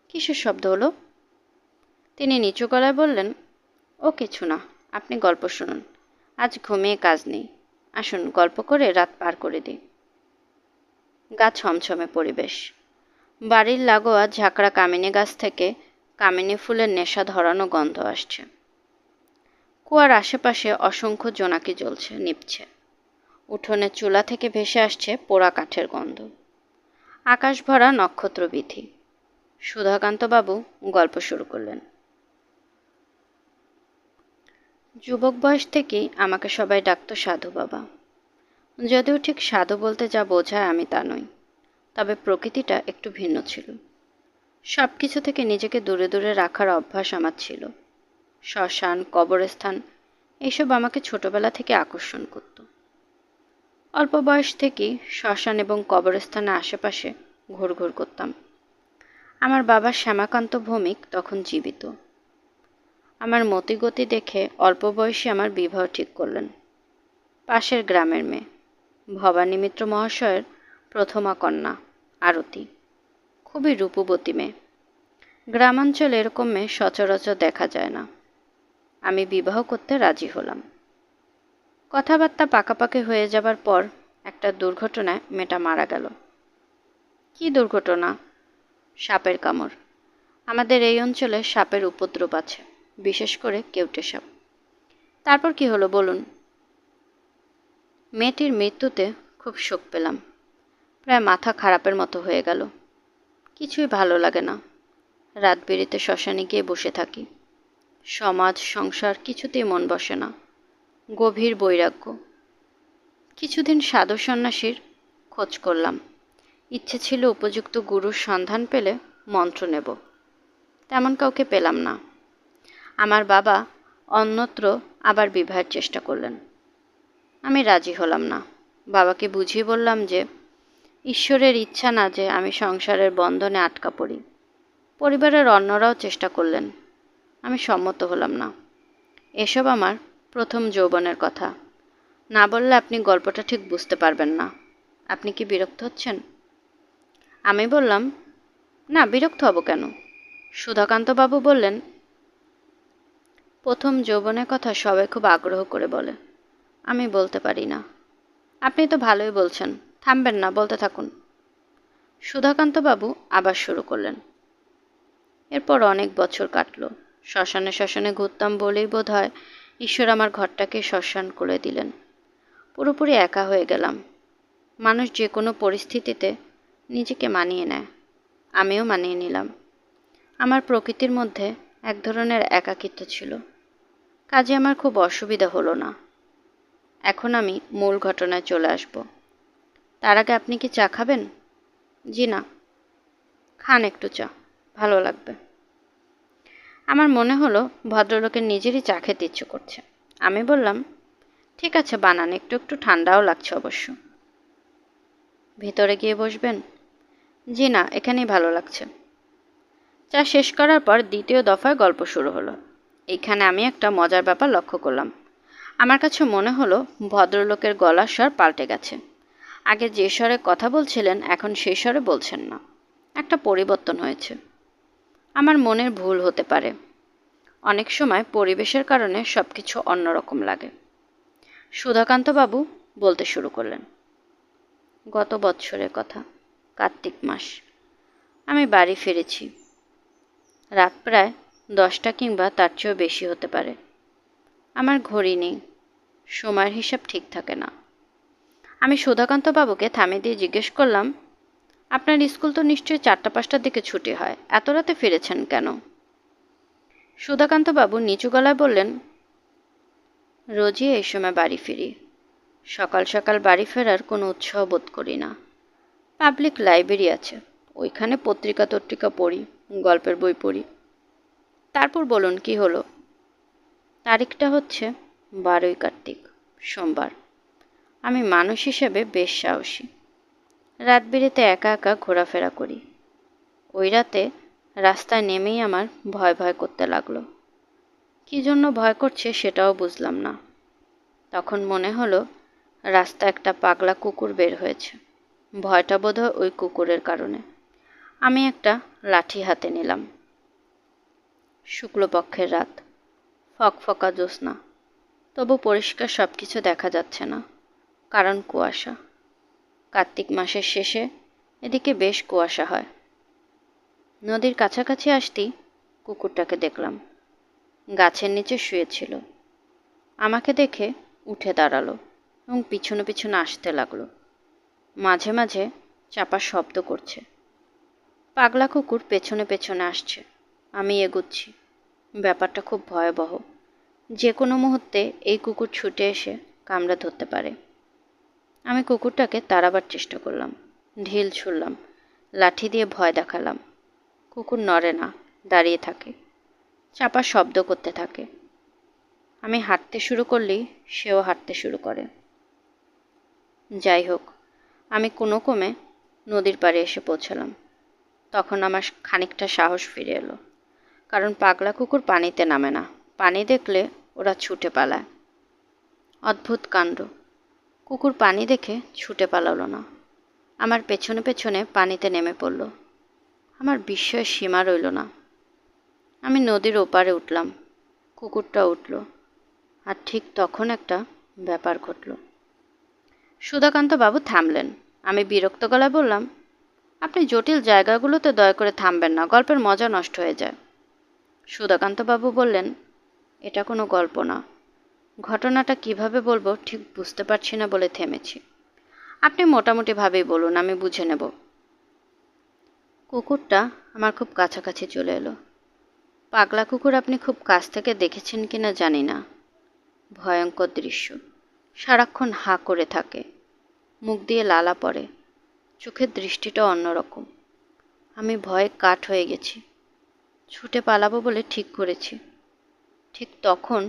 S1: কিসের শব্দ হলো? তিনি নিচু গলায় বললেন, ও কিছু না, আপনি গল্প শুনুন। আজ ঘুমিয়ে কাজ নেই। আসুন গল্প করে রাত পার করে দিই। গা ছমছমে পরিবেশ। বাড়ির লাগোয়া ঝাঁকড়া কামিনী গাছ থেকে কামিনী ফুলের নেশা ধরানো গন্ধ আসছে। কুয়ার আশেপাশে অসংখ্য জোনাকি জ্বলছে, নিভছে। উঠোনের চুলা থেকে ভেসে আসছে পোড়া কাঠের গন্ধ। আকাশ ভরা নক্ষত্রবিথি। সুধাকান্তবাবু গল্প শুরু করলেন। যুবক বয়স থেকেই আমাকে সবাই ডাকতো সাধু বাবা। যদিও ঠিক সাধু বলতে যা বোঝায় আমি তা নই, তবে প্রকৃতিটা একটু ভিন্ন ছিল। সব কিছু থেকে নিজেকে দূরে দূরে রাখার অভ্যাস আমার ছিল। শ্মশান, কবরস্থান এইসব আমাকে ছোটবেলা থেকে আকর্ষণ করত। অল্প বয়স থেকেই শ্মশান এবং কবরস্থানের আশেপাশে ঘুরঘুর করতাম। আমার বাবা শ্যামাকান্ত ভৌমিক তখন জীবিত। আমার মতিগতি দেখে অল্প বয়সে আমার বিবাহ ঠিক করলেন। পাশের গ্রামের মেয়ে, ভবানী মিত্র মহাশয়ের প্রথমা কন্যা আরতি। খুবই রূপবতী মেয়ে। গ্রামাঞ্চলে এরকম মেয়ে সচরাচর দেখা যায় না। আমি বিবাহ করতে রাজি হলাম। কথাবার্তা পাকাপাকি হয়ে যাবার পর একটা দুর্ঘটনায় মেয়েটা মারা গেল। কি দুর্ঘটনা? সাপের কামড়। আমাদের এই অঞ্চলে সাপের উপদ্রব আছে, বিশেষ করে কেউটে সাপ। তারপর কি হলো বলুন। মেয়েটির মৃত্যুতে খুব শোক পেলাম। প্রায় মাথা খারাপের মতো হয়ে গেল। কিছুই ভালো লাগে না। রাত বেরিতে শ্মশানে গিয়ে বসে থাকি। সমাজ সংসার কিছুতেই মন বসে না। গভীর বৈরাগ্য। কিছুদিন সাধু সন্ন্যাসীর খোঁজ করলাম। ইচ্ছে ছিল উপযুক্ত গুরুর সন্ধান পেলে মন্ত্র নেব। তেমন কাউকে পেলাম না। আমার বাবা অন্যত্র আবার বিবাহের চেষ্টা করলেন। আমি রাজি হলাম না। বাবাকে বুঝিয়ে বললাম যে ঈশ্বরের ইচ্ছা না যে আমি সংসারের বন্ধনে আটকা পড়ি। পরিবারের অন্যরাও চেষ্টা করলেন, আমি সম্মত হলাম না। এসব আমার প্রথম যৌবনের কথা। না বললে আপনি গল্পটা ঠিক বুঝতে পারবেন না। আপনি কি বিরক্ত হচ্ছেন? আমি বললাম, না, বিরক্ত হব কেন? সুধাকান্তবাবু বললেন, প্রথম যৌবনের কথা সবাই খুব আগ্রহ করে বলে, আমি বলতে পারি না। আপনি তো ভালোই বলছেন, থামবেন না, বলতে থাকুন। সুধাকান্তবাবু আবার শুরু করলেন। এরপর অনেক বছর কাটল। শ্মশানে শ্মশানে ঘুরতাম বলেই বোধ হয় ঈশ্বর আমার ঘরটাকে শ্মশান করে দিলেন। পুরোপুরি একা হয়ে গেলাম। মানুষ যে কোনো পরিস্থিতিতে নিজেকে মানিয়ে নেয়, আমিও মানিয়ে নিলাম। আমার প্রকৃতির মধ্যে এক ধরনের একাকিত্ব ছিল, কাজে আমার খুব অসুবিধা হলো না। এখন আমি মূল ঘটনায় চলে আসব। তার আগে আপনি কি চা খাবেন? জি না। খান একটু চা, ভালো লাগবে। আমার মনে হলো ভদ্রলোকের নিজেরই চা খেতে ইচ্ছে করছে। আমি বললাম, ঠিক আছে বানান, একটু একটু ঠান্ডাও লাগছে অবশ্য। ভিতরে গিয়ে বসবেন? জি না, এখানেই ভালো লাগছে। চা শেষ করার পর দ্বিতীয় দফায় গল্প শুরু হলো। এইখানে আমি একটা মজার ব্যাপার লক্ষ্য করলাম। আমার কাছে মনে হলো ভদ্রলোকের গলার স্বর পাল্টে গেছে। আগে যে স্বরে কথা বলছিলেন এখন সেই স্বরে বলছেন না। একটা পরিবর্তন হয়েছে। আমার মনের ভুল হতে পারে। অনেক সময় পরিবেশের কারণে সব কিছু অন্যরকম লাগে। সুধাকান্তবাবু বলতে শুরু করলেন। গত বৎসরের কথা, কার্তিক মাস। আমি বাড়ি ফিরেছি। রাত প্রায় 10টা কিংবা তার চেয়েও বেশি হতে পারে। আমার ঘড়ি নেই, সময়ের হিসাব ঠিক থাকে না। আমি সুধাকান্তবাবুকে থামিয়ে দিয়ে জিজ্ঞেস করলাম, আপনার স্কুল তো নিশ্চয়ই 4টা-5টার দিকে ছুটি হয়, এত রাতে ফিরেছেন কেন? সুধাকান্তবাবু নিচু গলায় বললেন, রোজই এই সময় বাড়ি ফিরি। সকাল সকাল বাড়ি ফেরার কোনো উৎসাহ বোধ করি না। পাবলিক লাইব্রেরি আছে, ওইখানে পত্রিকা টত্রিকা পড়ি, গল্পের বই পড়ি। তারপর বলুন কি হলো? তারিখটা হচ্ছে 12ই কার্তিক, সোমবার। আমি মানুষ হিসেবে বেশ সাহসী। রাত বিরেতে একা একা ঘোরাফেরা করি। ওই রাতে রাস্তায় নেমেই আমার ভয় ভয় করতে লাগলো। কী জন্য ভয় করছে সেটাও বুঝলাম না। তখন মনে হলো রাস্তা একটা পাগলা কুকুর বের হয়েছে। ভয়টা বোধহয় ওই কুকুরের কারণে। আমি একটা লাঠি হাতে নিলাম। শুক্লপক্ষের রাত, ফকফকা জ্যোৎস্না, তবু পরিষ্কার সব কিছু দেখা যাচ্ছে না, কারণ কুয়াশা। কার্তিক মাসের শেষে এদিকে বেশ কুয়াশা হয়। নদীর কাছাকাছি আসতেই কুকুরটাকে দেখলাম। গাছের নিচে শুয়েছিল। আমাকে দেখে উঠে দাঁড়ালো এবং পিছনে পিছনে আসতে লাগলো। মাঝে মাঝে চাপা শব্দ করছে। পাগলা কুকুর পেছনে পেছনে আসছে, আমি এগুচ্ছি। ব্যাপারটা খুব ভয়াবহ। যে কোনো মুহূর্তে এই কুকুর ছুটে এসে কামড়ে ধরতে পারে। আমি কুকুরটাকে তাড়াবার চেষ্টা করলাম, ঢিল ছুড়লাম, লাঠি দিয়ে ভয় দেখালাম। কুকুর নড়ে না, দাঁড়িয়ে থাকে, চাপা শব্দ করতে থাকে। আমি হাঁটতে শুরু করলেই সেও হাঁটতে শুরু করে। যাই হোক, আমি কোনো ক্রমে নদীর পাড়ে এসে পৌঁছালাম। তখন আমার খানিকটা সাহস ফিরে এলো, কারণ পাগলা কুকুর পানিতে নামে না, পানি দেখলে ওরা ছুটে পালায়। অদ্ভুত কাণ্ড, কুকুর পানি দেখে ছুটে পালালো না, আমার পেছনে পেছনে পানিতে নেমে পড়ল। আমার বিস্ময়ের সীমা রইল না। আমি নদীর ওপারে উঠলাম, কুকুরটা উঠল, আর ঠিক তখন একটা ব্যাপার ঘটল। সুধাকান্তবাবু থামলেন। আমি বিরক্ত গলায় বললাম, আপনি জটিল জায়গাগুলোতে দয়া করে থামবেন না, গল্পের মজা নষ্ট হয়ে যায়। সুধাকান্তবাবু বললেন, এটা কোনো গল্প না। ঘটনাটা কিভাবে বলবো ঠিক বুঝতে পারছি না বলে থেমেছি। আপনি মোটামুটিভাবেই বলুন, আমি বুঝে নেব। কুকুরটা আমার খুব কাছাকাছি চলে এলো। পাগলা কুকুর আপনি খুব কাছ থেকে দেখেছেন কিনা জানি না। ভয়ঙ্কর দৃশ্য। সারাক্ষণ হাঁ করে থাকে, মুখ দিয়ে লালা পড়ে, চোখের দৃষ্টিটা অন্যরকম। আমি ভয়ে কাঠ হয়ে গেছি। ছুটে পালাবো বলে ঠিক করেছি। ঠিক তখন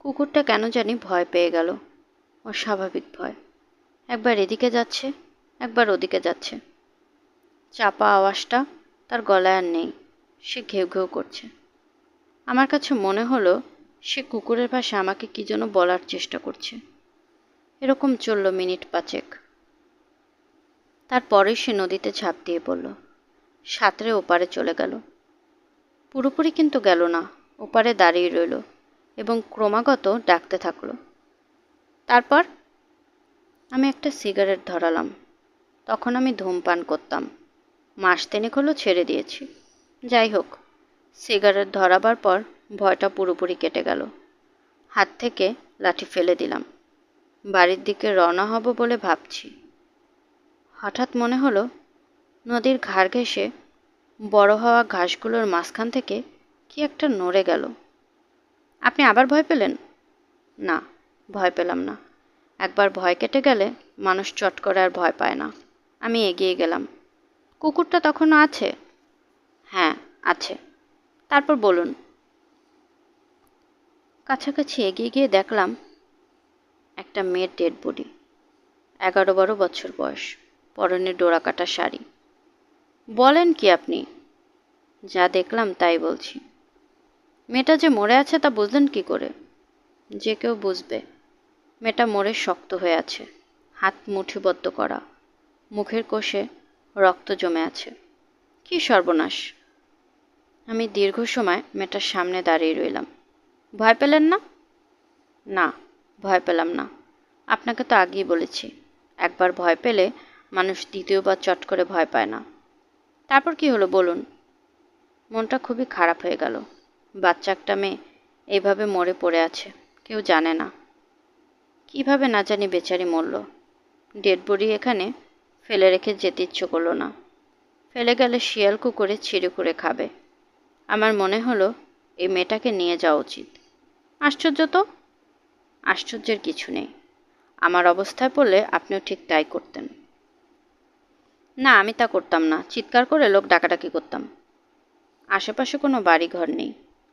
S1: কুকুরটা কেন জানি ভয় পেয়ে গেল, অস্বাভাবিক ভয়। একবার এদিকে যাচ্ছে, একবার ওদিকে যাচ্ছে। চাপা আওয়াজটা তার গলায় আর নেই, সে ঘেউ ঘেউ করছে। আমার কাছে মনে হলো সে কুকুরের পাশে আমাকে কি যেন বলার চেষ্টা করছে। এরকম চলল মিনিট 5। তারপরে সে নদীতে ঝাঁপ দিয়ে পড়ল, সাঁতরে ওপারে চলে গেল। পুরোপুরি কিন্তু গেল না, ওপারে দাঁড়িয়ে রইল এবং ক্রমাগত ডাকতে থাকলো। তারপর আমি একটা সিগারেট ধরালাম। তখন আমি ধূমপান করতাম, মাস 3 হলো ছেড়ে দিয়েছি। যাই হোক, সিগারেট ধরাবার পর ভয়টা পুরোপুরি কেটে গেল। হাত থেকে লাঠি ফেলে দিলাম, বাড়ির দিকে রওনা হব বলে ভাবছি। হঠাৎ মনে হলো নদীর ঘাড় ঘেঁষে বড় হওয়া ঘাসগুলোর মাঝখান থেকে কি একটা নড়ে গেল। আপনি আবার ভয় পেলেন? না, ভয় পেলাম না। একবার ভয় কেটে গেলে মানুষ চট করে আর ভয় পায় না। আমি এগিয়ে গেলাম। কুকুরটা তখনও আছে? হ্যাঁ, আছে। তারপর বলুন। কাছাকাছি এগিয়ে গিয়ে দেখলাম একটা মেয়ের ডেড বডি। 11-12 বছর বয়স, পরনে ডোরাকাটা শাড়ি। বলেন কি আপনি? যা দেখলাম তাই বলছি। মেয়েটা যে মরে আছে তা বুঝলেন কি করে? যে কেউ বুঝবে। মেয়েটা মরে শক্ত হয়ে আছে, হাত মুঠিবদ্ধ করা, মুখের কোষে রক্ত জমে আছে। কি সর্বনাশ! আমি দীর্ঘ সময় মেয়েটার সামনে দাঁড়িয়ে রইলাম। ভয় পেলেন না? না, ভয় পেলাম না। আপনাকে তো আগেই বলেছি, একবার ভয় পেলে মানুষ দ্বিতীয়বার চট করে ভয় পায় না। তারপর কি হলো বলুন। মনটা খুবই খারাপ হয়ে গেল। বাচ্চা একটা মেয়ে এইভাবে মরে পড়ে আছে, কেউ জানে না। কিভাবে না জানি বেচারি মরল। ডেড বডি এখানে ফেলে রেখে যেতে ইচ্ছে করলো না। ফেলে গেলে শিয়াল কুকুরে ছিঁড়ে করে খাবে। আমার মনে হলো এই মেয়েটাকে নিয়ে যাওয়া উচিত। আশ্চর্য তো! আশ্চর্যের কিছু নেই। আমার অবস্থায় পড়লে আপনিও ঠিক তাই করতেন। না, আমি তা করতাম না। চিৎকার করে লোক ডাকাডাকি করতাম। আশেপাশে কোনো বাড়ি ঘর নেই।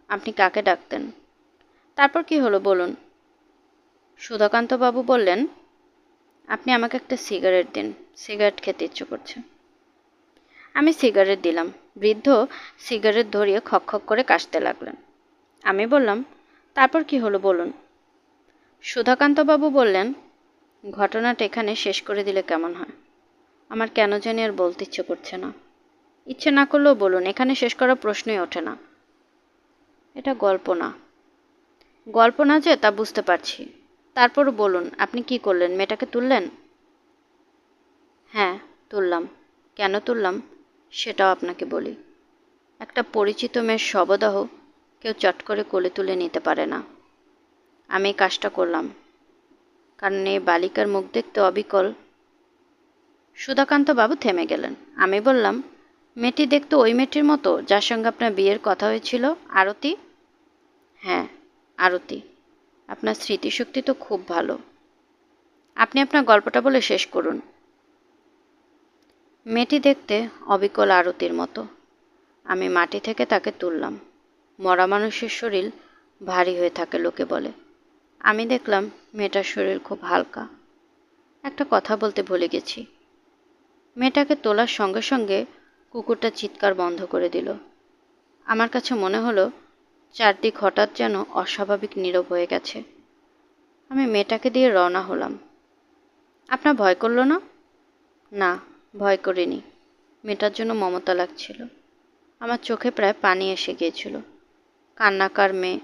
S1: আপনি কাকে ডাকতেন? তারপর কি হলো বলুন। সুধাকান্তবাবু বললেন, আপনি আমাকে একটা সিগারেট দিন, সিগারেট খেতে ইচ্ছে করছে। আমি সিগারেট দিলাম। বৃদ্ধ সিগারেট ধরিয়ে খক খক করে কাশতে লাগলেন। আমি বললাম, তারপর কি হলো বলুন। সুধাকান্তবাবু বললেন, ঘটনাটা এখানে শেষ করে দিলে কেমন হয়? আমার কেন জানি আর বলতে ইচ্ছে করছে না। ইচ্ছে না করলেও বলুন, এখানে শেষ করার প্রশ্নই ওঠে না। এটা গল্প না। গল্প না যে তা বুঝতে পারছি। তারপরও বলুন, আপনি কি করলেন? মেয়েটাকে তুললেন? হ্যাঁ, তুললাম। কেন তুললাম সেটাও আপনাকে বলি। একটা পরিচিত মেয়ের শবদাহ কেউ চট করে কোলে তুলে নিতে পারে না। আমি কাজটা করলাম, কারণ এই বালিকার মুখ দেখতে অবিকল। সুধাকান্তবাবু থেমে গেলেন। আমি বললাম, মেয়েটি দেখতে ওই মেয়েটির মতো যার সঙ্গে আপনার বিয়ের কথা হয়েছিল, আরতি? হ্যাঁ, আরতি। আপনার স্মৃতিশক্তি তো খুব ভালো। আপনি আপনার গল্পটা বলে শেষ করুন। মেয়েটি দেখতে অবিকল আরতির মতো। আমি মাটি থেকে তাকে তুললাম। মরা মানুষের শরীর ভারী হয়ে থাকে লোকে বলে। আমি দেখলাম মেয়েটার শরীর খুব হালকা। একটা কথা বলতে ভুলে গেছি। মেয়েটাকে তোলার সঙ্গে সঙ্গে কুকুরটা চিৎকার বন্ধ করে দিল। আমার কাছে মনে হলো চারদিক হঠাৎ যেন অস্বাভাবিক নীরব হয়ে গেছে। আমি মেয়েটাকে দিয়ে রওনা হলাম। আপনার ভয় করলো না? না, ভয় করিনি। মেয়েটার জন্য মমতা লাগছিল। আমার চোখে প্রায় পানি এসে গিয়েছিল। কান্নাকার মেয়ে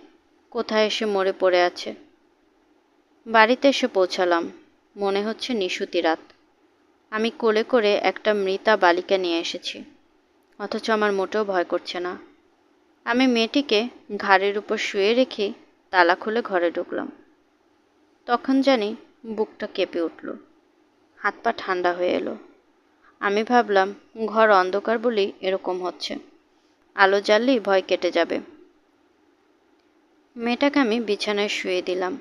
S1: কোথায় এসে মরে পড়ে আছে। বাড়িতে এসে পৌঁছালাম। মনে হচ্ছে নিশুতি রাত। আমি কোলে করে একটা মৃতা বালিকা নিয়ে এসেছি, অথচ আমার মোটেও ভয় করছে না। আমি মেয়েটিকে ঘাড়ের উপর শুয়ে রেখে তালা খুলে ঘরে ঢুকলাম। তখন জানি বুকটা কেঁপে উঠল, হাত পা ঠান্ডা হয়ে এলো। আমি ভাবলাম ঘর অন্ধকার বলেই এরকম হচ্ছে, আলো জ্বাললেই ভয় কেটে যাবে। মেয়েটাকে আমি বিছানায় শুয়ে দিলাম।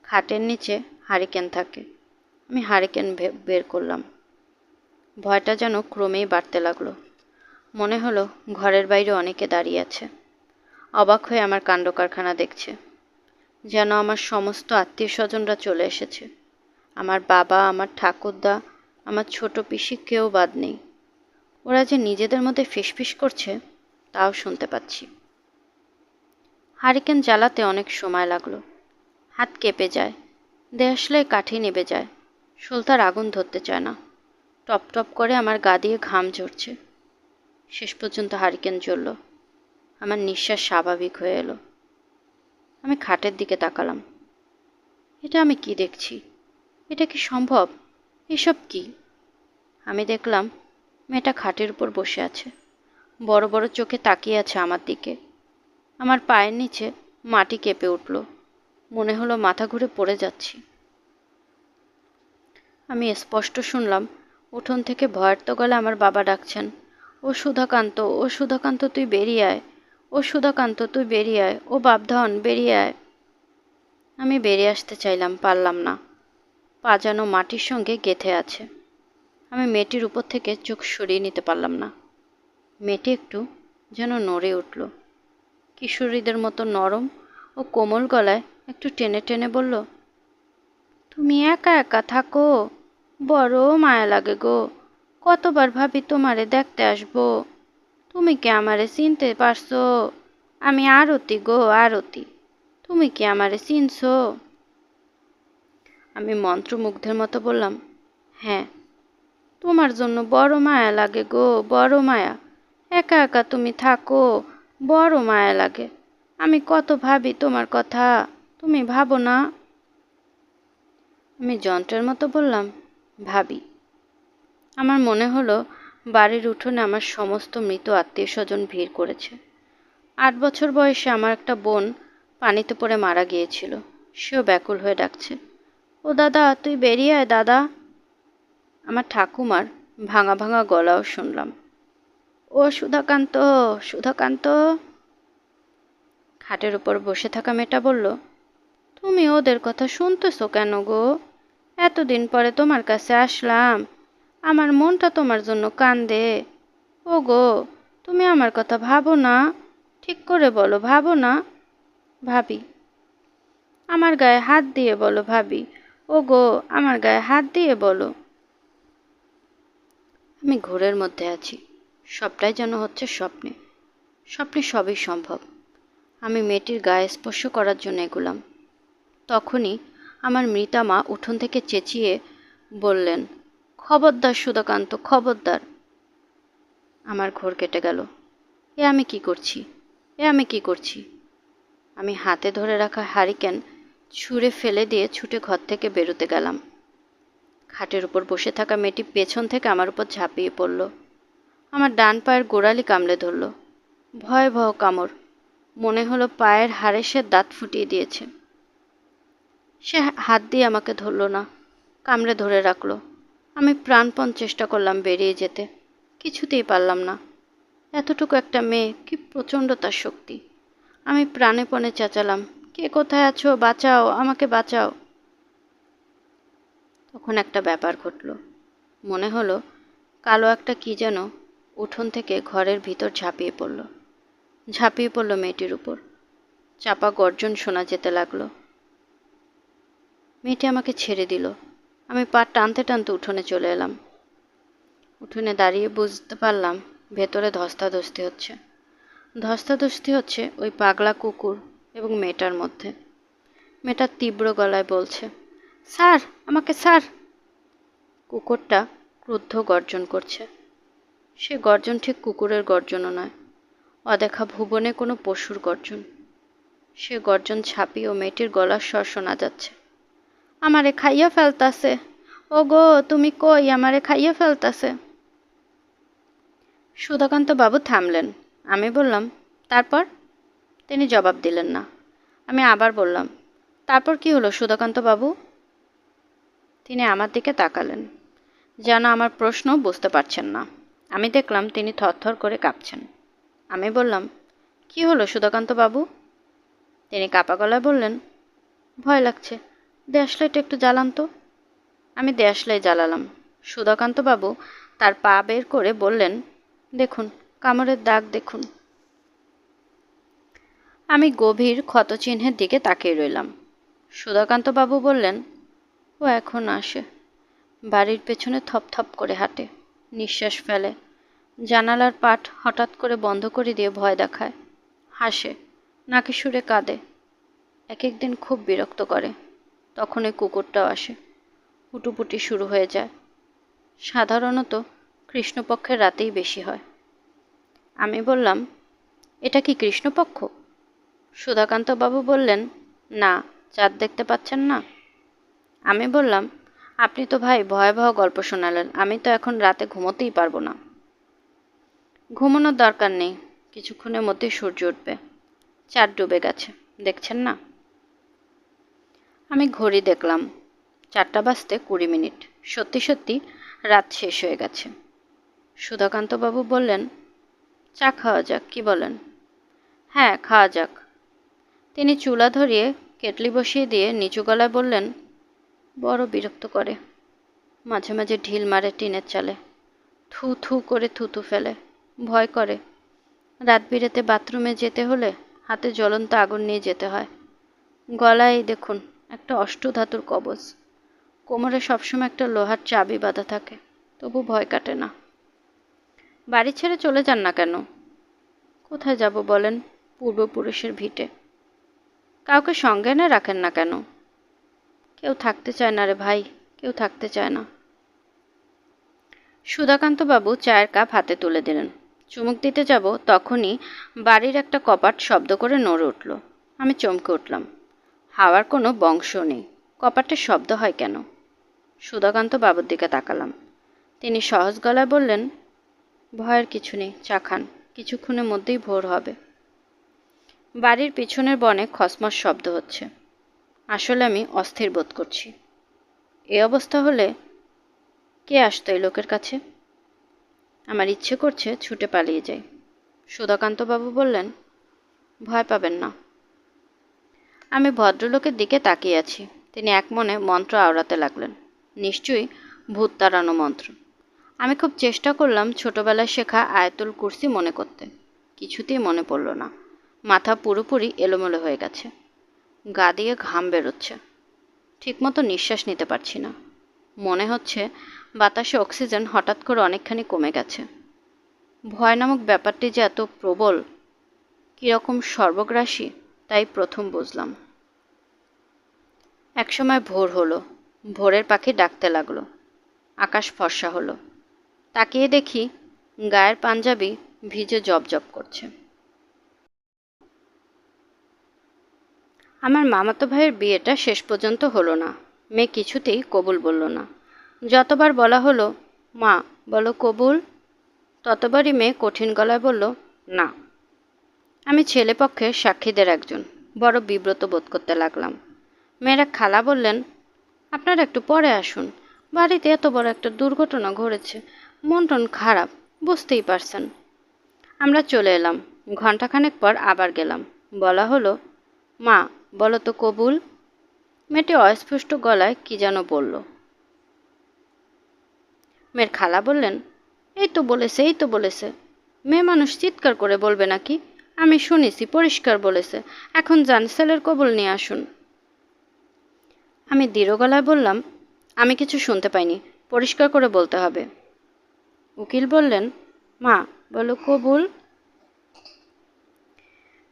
S1: খাটের নিচে হারিকেন থাকে। আমি হারিকেন বের করলাম। ভয়টা যেন ক্রমেই বাড়তে লাগলো। মনে হলো ঘরের বাইরে অনেকে দাঁড়িয়ে আছে। অবাক হয়ে আমার কাণ্ড কারখানা দেখছে। যেন আমার সমস্ত আত্মীয় স্বজনরা চলে এসেছে। আমার বাবা, আমার ঠাকুরদা, আমার ছোট পিসি কেউ বাদ নেই। ওরা যে নিজেদের মধ্যে ফিসফিস করছে তাও শুনতে পাচ্ছি। হারিকেন জ্বালাতে অনেক সময় লাগলো। হাত কেঁপে যায়, দেশলাই কাঠি নেবে যায়, সলতার আগুন ধরতে চায় না। টপ টপ করে আমার গা দিয়ে ঘাম ঝরছে। শেষ পর্যন্ত হারিকেন জ্বলল। আমার নিঃশ্বাস স্বাভাবিক হয়ে এলো। আমি খাটের দিকে তাকালাম। এটা আমি কি দেখছি? এটা কি সম্ভব? এসব কি? আমি দেখলাম মেয়েটা খাটের উপর বসে আছে, বড় বড় চোখে তাকিয়ে আছে আমার দিকে। আমার পায়ের নিচে মাটি কেঁপে উঠল। মনে হলো মাথা ঘুরে পড়ে যাচ্ছি। আমি স্পষ্ট শুনলাম উঠোন থেকে ভয়ার্ত গলে আমার বাবা ডাকছেন, ও সুধাকান্ত, ও সুধাকান্ত তুই বেরিয়ে আয়, ও সুধাকান্ত তুই বেরিয়ে আয়, ও বাপধন বেরিয়ে আয়। আমি বেরিয়ে আসতে চাইলাম, পারলাম না। পা যেন মাটির সঙ্গে গেঁথে আছে। আমি মেয়েটির উপর থেকে চোখ সরিয়ে নিতে পারলাম না। মেয়েটি একটু যেন নড়ে উঠল। কিশোরীদের মতো নরম ও কোমল গলায় একটু টেনে টেনে বলল, তুমি একা একা থাকো, বড় মায়া লাগে গো। কতবার ভাবি তোমারে দেখতে আসবো, তুমি কি আমারে চিনতে পারছো? আমি আরতি গো, আরতি। তুমি কি আমারে চিনছো? আমি মন্ত্রমুগ্ধের মতো বললাম, হ্যাঁ, তোমার জন্য বড় মায়া লাগে গো, বড় মায়া। একা একা তুমি থাকো, বড় মায়া লাগে। আমি কত ভাবি তোমার কথা, তুমি ভাবো না? আমি যন্ত্রের মতো বললাম, ভাবি। আমার মনে হলো বাড়ির উঠোনে আমার সমস্ত মৃত আত্মীয় স্বজন ভিড় করেছে। 8 বছর বয়সে আমার একটা বোন পানিতে পড়ে মারা গিয়েছিল। সেও ব্যাকুল হয়ে ডাকছে, ও দাদা তুই বেরিয়ে আয় দাদা। আমার ঠাকুমার ভাঙা ভাঙা গলাও শুনলাম, ও সুধাকান্ত, সুধাকান্ত। খাটের উপর বসে থাকা মেয়েটা বলল, তুমি ওদের কথা শুনতেছো কেন গো? এতদিন পরে তোমার কাছে আসলাম, আমার মনটা তোমার জন্য কান্দে। ও গো, তুমি আমার কথা ভাবো না? ঠিক করে বলো, ভাবো না? ভাবি। আমার গায়ে হাত দিয়ে বলো ভাবি। ও গো, আমার গায়ে হাত দিয়ে বলো। আমি ঘোরের মধ্যে আছি। সবটাই যেন হচ্ছে স্বপ্নে। স্বপ্নে সবই সম্ভব। আমি মেয়েটির গায়ে স্পর্শ করার জন্য এগুলাম। তখনই আমার মৃতা মা উঠোন থেকে চেঁচিয়ে বললেন, খবরদার সুধাকান্ত, খবরদার। আমার ঘোর কেটে গেল। এ আমি কি করছি? এ আমি কি করছি? আমি হাতে ধরে রাখা হারিকেন ছুঁড়ে ফেলে দিয়ে ছুটে ঘর থেকে বেরোতে গেলাম। খাটের উপর বসে থাকা মেয়েটি পেছন থেকে আমার উপর ঝাঁপিয়ে পড়ল। আমার ডান পায়ের গোড়ালি কামড়ে ধরল। ভয়াবহ কামড়। মনে হলো পায়ের হাড়ে সে দাঁত ফুটিয়ে দিয়েছে। সে হাত দিয়ে আমাকে ধরল না, কামড়ে ধরে রাখলো। আমি প্রাণপণ চেষ্টা করলাম বেরিয়ে যেতে, কিছুতেই পারলাম না। এতটুকু একটা মেয়ে, কি প্রচণ্ড তার শক্তি। আমি প্রাণেপণে চেঁচালাম, কে কোথায় আছো? বাঁচাও, আমাকে বাঁচাও। তখন একটা ব্যাপার ঘটল। মনে হলো কালো একটা কি যেন উঠোন থেকে ঘরের ভিতর ঝাঁপিয়ে পড়ল মেয়েটির উপর। চাপা গর্জন শোনা যেতে লাগলো। মেয়েটি আমাকে ছেড়ে দিল। আমি পা টানতে টানতে উঠোনে চলে এলাম। উঠোনে দাঁড়িয়ে বুঝতে পারলাম ভেতরে ধস্তাধস্তি হচ্ছে ওই পাগলা কুকুর এবং মেয়েটার মধ্যে। মেয়েটা তীব্র গলায় বলছে, স্যার, আমাকে স্যার। কুকুরটা ক্রুদ্ধ গর্জন করছে। সে গর্জন ঠিক কুকুরের গর্জনও নয়, অদেখা ভুবনে কোনো পশুর গর্জন। সে গর্জন ছাপিয়ে মেয়েটির গলার স্বর শোনা যাচ্ছে, আমারে খাইয়া ফেলতাছে, ও গো তুমি কই, আমারে খাইয়া ফেলতাছে। সুধাকান্ত বাবু থামলেন। আমি বললাম, তারপর? তিনি জবাব দিলেন না। আমি আবার বললাম, তারপর কি হলো সুধাকান্ত বাবু? তিনি আমার দিকে তাকালেন, যেন আমার প্রশ্ন বুঝতে পারছেন না। আমি দেখলাম তিনি থরথর করে কাঁপছেন। আমি বললাম, কি হলো সুধাকান্ত বাবু? তিনি কাঁপা গলায় বললেন, ভয় লাগছে, দেশলাইটা একটু জ্বালান তো। আমি দেশলাই জ্বালালাম। সুধাকান্ত বাবু তার পা বের করে বললেন, দেখুন, কামড়ের দাগ দেখুন। আমি গভীর ক্ষতচিহ্নের দিকে তাকিয়ে রইলাম। সুধাকান্তবাবু বললেন, ও এখন আসে, বাড়ির পেছনে থপথপ করে হাঁটে, নিঃশ্বাস ফেলে, জানালার পাট হঠাৎ করে বন্ধ করে দিয়ে ভয় দেখায়, হাসে, নাকি সুরে কাঁদে, এক একদিন খুব বিরক্ত করে। তখন ওই কুকুরটাও আসে, হুটুপুটি শুরু হয়ে যায়। সাধারণত কৃষ্ণপক্ষের রাতেই বেশি হয়। আমি বললাম, এটা কি কৃষ্ণপক্ষ? সুধাকান্তবাবু বললেন, না, চাঁদ দেখতে পাচ্ছেন না? আমি বললাম, আপনি তো ভাই ভয়াবহ গল্প শোনালেন, আমি তো এখন রাতে ঘুমোতেই পারবো না। ঘুমানোর দরকার নেই, কিছুক্ষণের মধ্যেই সূর্য উঠবে, চাঁদ ডুবে গেছে, দেখছেন না? আমি ঘড়ি দেখলাম, 4:20। সত্যি সত্যি রাত শেষ হয়ে গেছে। সুধাকান্তবাবু বললেন, চা খাওয়া যাক, কি বলেন? হ্যাঁ, খাওয়া যাক। তিনি চুলা ধরিয়ে কেটলি বসিয়ে দিয়ে নিচু গলায় বললেন, বড় বিরক্ত করে, মাঝে মাঝে ঢিল মারে টিনের চালে, থু থু করে থুতু ফেলে, ভয় করে। রাত বিরেতে বাথরুমে যেতে হলে হাতে জ্বলন্ত আগুন নিয়ে যেতে হয়। গলায় দেখুন একটা অষ্টধাতুর কবচ, কোমরে সবসময় একটা লোহার চাবি বাঁধা থাকে, তবু ভয় কাটে না। বাড়ি ছেড়ে চলে যান না কেন? কোথায় যাব বলেন? পূর্বপুরুষের ভিটে। কাউকে সঙ্গে এনে রাখেন না কেন? কেউ থাকতে চায় না রে ভাই, কেউ থাকতে চায় না। সুধাকান্তবাবু চায়ের কাপ হাতে তুলে দিলেন। চুমুক দিতে যাব, তখনই বাড়ির একটা কপাট শব্দ করে নড়ে উঠল। আমি চমকে উঠলাম। হাওয়ার কোনো বংশ নেই, কপাটের শব্দ হয় কেন? সুধাকান্তবাবুর দিকে তাকালাম। তিনি সহজ গলায় বললেন, ভয়ের কিছু নেই, চা খান, কিছুক্ষণের মধ্যেই ভোর হবে। বাড়ির পিছনের বনে খসমস শব্দ হচ্ছে। আসলে আমি অস্থির বোধ করছি। এ অবস্থা হলে কে আসতো এই লোকের কাছে? আমার ইচ্ছে করছে ছুটে পালিয়ে যাই। সুধাকান্তবাবু বললেন, ভয় পাবেন না। আমি ভদ্রলোকের দিকে তাকিয়ে আছি। তিনি এক মনে মন্ত্র আওড়াতে লাগলেন, নিশ্চয়ই ভূত তাড়ানো মন্ত্র। আমি খুব চেষ্টা করলাম ছোটবেলায় শেখা আয়াতুল কুরসি মনে করতে, কিছুতেই মনে পড়ল না। মাথা পুরোপুরি এলোমেলো হয়ে গেছে, গা দিয়ে ঘাম বেরোচ্ছে, ঠিকমতো নিঃশ্বাস নিতে পারছি না। মনে হচ্ছে বাতাসে অক্সিজেন হঠাৎ করে অনেকখানি কমে গেছে। ভয় নামক ব্যাপারটি যে এত প্রবল, কীরকম সর্বগ্রাসী, তাই প্রথম বুঝলাম। একসময় ভোর হলো, ভোরের পাখি ডাকতে লাগলো, আকাশ ফর্সা হলো। তাকিয়ে দেখি গায়ের পাঞ্জাবি ভিজে জবজব করছে। আমার মামাতো ভাইয়ের বিয়েটা শেষ পর্যন্ত হলো না। মেয়ে কিছুতেই কবুল বলল না। যতবার বলা হলো, মা বলো কবুল, ততবারই মেয়ে কঠিন গলায় বলল, না। আমি ছেলেপক্ষের সাক্ষীদের একজন, বড় বিব্রত বোধ করতে লাগলাম। মেয়েরা খালা বললেন, আপনারা একটু পরে আসুন, বাড়িতে এত বড় একটা দুর্ঘটনা ঘটেছে, মন টন খারাপ, বুঝতেই পারছেন। আমরা চলে এলাম। ঘণ্টাখানেক পর আবার গেলাম। বলা হলো, মা বলো তো কবুল। মেয়েটি অস্পষ্ট গলায় কি যেন বলল। মেয়ের খালা বললেন, এই তো বলেছে, এই তো বলেছে। মেয়ে মানুষ চিৎকার করে বলবে নাকি? আমি শুনেছি, পরিষ্কার বলেছে। এখন যান, ছেলের কবুল নিয়ে আসুন। আমি দৃঢ় গলায় বললাম, আমি কিছু শুনতে পাইনি, পরিষ্কার করে বলতে হবে। উকিল বললেন, মা বলো কবুল।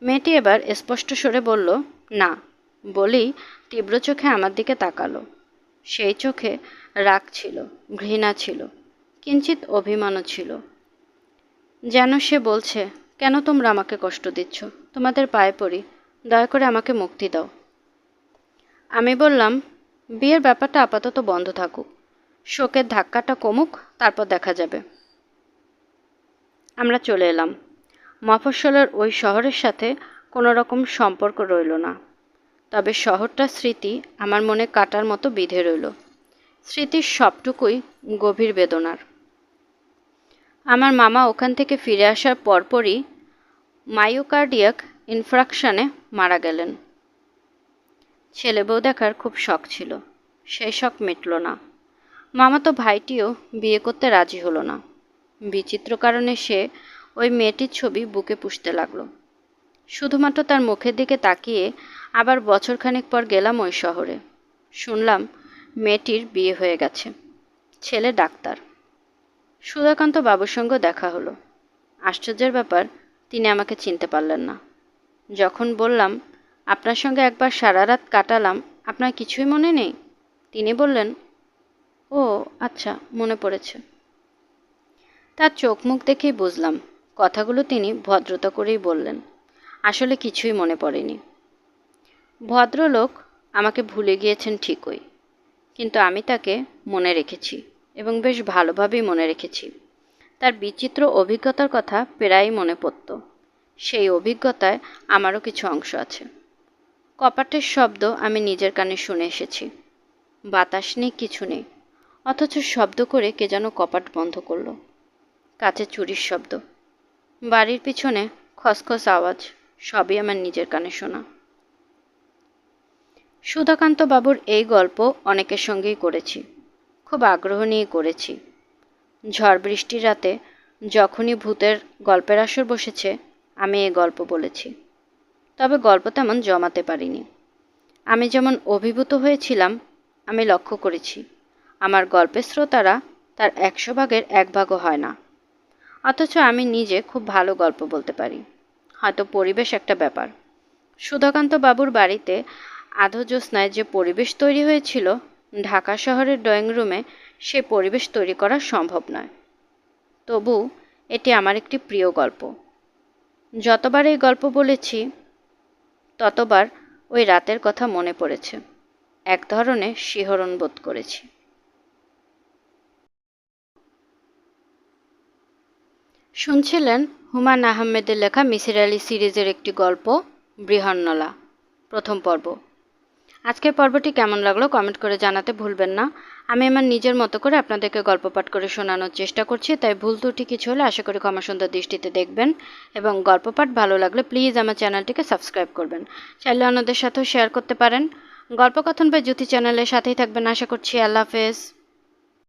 S1: মেয়েটি এবার স্পষ্ট স্বরে বলল, না। বলেই তীব্র চোখে আমার দিকে তাকালো। সেই চোখে রাগ ছিল, ঘৃণা ছিল, কিঞ্চিত অভিমানও ছিল। যেন সে বলছে, কেন তোমরা আমাকে কষ্ট দিচ্ছ? তোমাদের পায়ে পড়ি, দয়া করে আমাকে মুক্তি দাও। আমি বললাম, বিয়ের ব্যাপারটা আপাতত বন্ধ থাকুক, শোকের ধাক্কাটা কমুক, তারপর দেখা যাবে। আমরা চলে এলাম। মফস্বলের ওই শহরের সাথে কোনো রকম সম্পর্ক রইল না, তবে শহরটার স্মৃতি আমার মনে কাটার মতো বিঁধে রইল। স্মৃতির সবটুকুই গভীর বেদনার। আমার মামা ওখান থেকে ফিরে আসার পরপরই মায়োকার্ডিয়াক ইনফ্রাকশনে মারা গেলেন। ছেলে বউ দেখার খুব শখ ছিল, সেই শখ মিটল না। মামাতো ভাইটিও বিয়ে করতে রাজি হলো না। বিচিত্র কারণে সে ওই মেয়েটির ছবি বুকে পুষতে লাগলো। শুধুমাত্র তার মুখের দিকে তাকিয়ে আবার বছরখানেক পর গেলাম ওই শহরে। শুনলাম মেয়েটির বিয়ে হয়ে গেছে, ছেলে ডাক্তার। সুধাকান্ত বাবুর সঙ্গে দেখা হলো। আশ্চর্যের ব্যাপার, তিনি আমাকে চিনতে পারলেন না। যখন বললাম, আপনার সঙ্গে একবার সারা রাত কাটালাম, আপনার কিছুই মনে নেই? তিনি বললেন, ও আচ্ছা, মনে পড়েছে। তার চোখ মুখ দেখেই বুঝলাম কথাগুলো তিনি ভদ্রতা করেই বললেন, আসলে কিছুই মনে পড়েনি। ভদ্রলোক আমাকে ভুলে গিয়েছেন ঠিকই, কিন্তু আমি তাকে মনে রেখেছি এবং বেশ ভালোভাবেই মনে রেখেছি। তার বিচিত্র অভিজ্ঞতার কথা প্রায়ই মনে পড়ত। সেই অভিজ্ঞতায় আমারও কিছু অংশ আছে। কপাটের শব্দ আমি নিজের কানে শুনে এসেছি। বাতাস নেই, কিছু নেই, অথচ শব্দ করে কে যেন কপাট বন্ধ করলো। কাছে চুরির শব্দ, বাড়ির পিছনে খসখস আওয়াজ, সবই আমার নিজের কানে শোনা। সুধাকান্ত বাবুর এই গল্প অনেকের সঙ্গেই করেছি, খুব আগ্রহ নিয়ে করেছি। ঝড় বৃষ্টির রাতে যখনই ভূতের গল্পের আসর বসেছে, আমি এই গল্প বলেছি। তবে গল্প তেমন জমাতে পারিনি। আমি যেমন অভিভূত হয়েছিলাম, আমি লক্ষ্য করেছি আমার গল্পের শ্রোতারা তার 100 ভাগের 1 ভাগও হয় না। অথচ আমি নিজে খুব ভালো গল্প বলতে পারি। হয়তো পরিবেশ একটা ব্যাপার। সুধাকান্ত বাবুর বাড়িতে আধো জ্যোৎস্নায় যে পরিবেশ তৈরি হয়েছিল, ঢাকা শহরের ড্রয়িং রুমে সে পরিবেশ তৈরি করা সম্ভব নয়। তবু এটি আমার একটি প্রিয় গল্প। যতবার এই গল্প বলেছি, ততবার ওই রাতের কথা মনে পড়েছে। এক ধরনের শিহরণ বোধ করেছি। শুনছিলেন হুমায়ূন আহমেদের লেখা মিসির আলী সিরিজের একটি গল্প, বৃহন্নলা, প্রথম পর্ব। আজকের পর্বটি কেমন লাগলো কমেন্ট করে জানাতে ভুলবেন না। আমি আমার নিজের মতো করে আপনাদেরকে গল্প পাঠ করে শোনানোর চেষ্টা করছি, তাই ভুল ত্রুটি কিছু হলে আশা করি ক্ষমা সুন্দর দৃষ্টিতে দেখবেন। এবং গল্প পাঠ ভালো লাগলে প্লিজ আমার চ্যানেলটিকে সাবস্ক্রাইব করবেন। চাইলে অন্যদের সাথেও শেয়ার করতে পারেন। গল্পকথন বাই জ্যোতি চ্যানেলের সাথেই থাকবেন আশা করছি। আল্লাহ হাফেজ।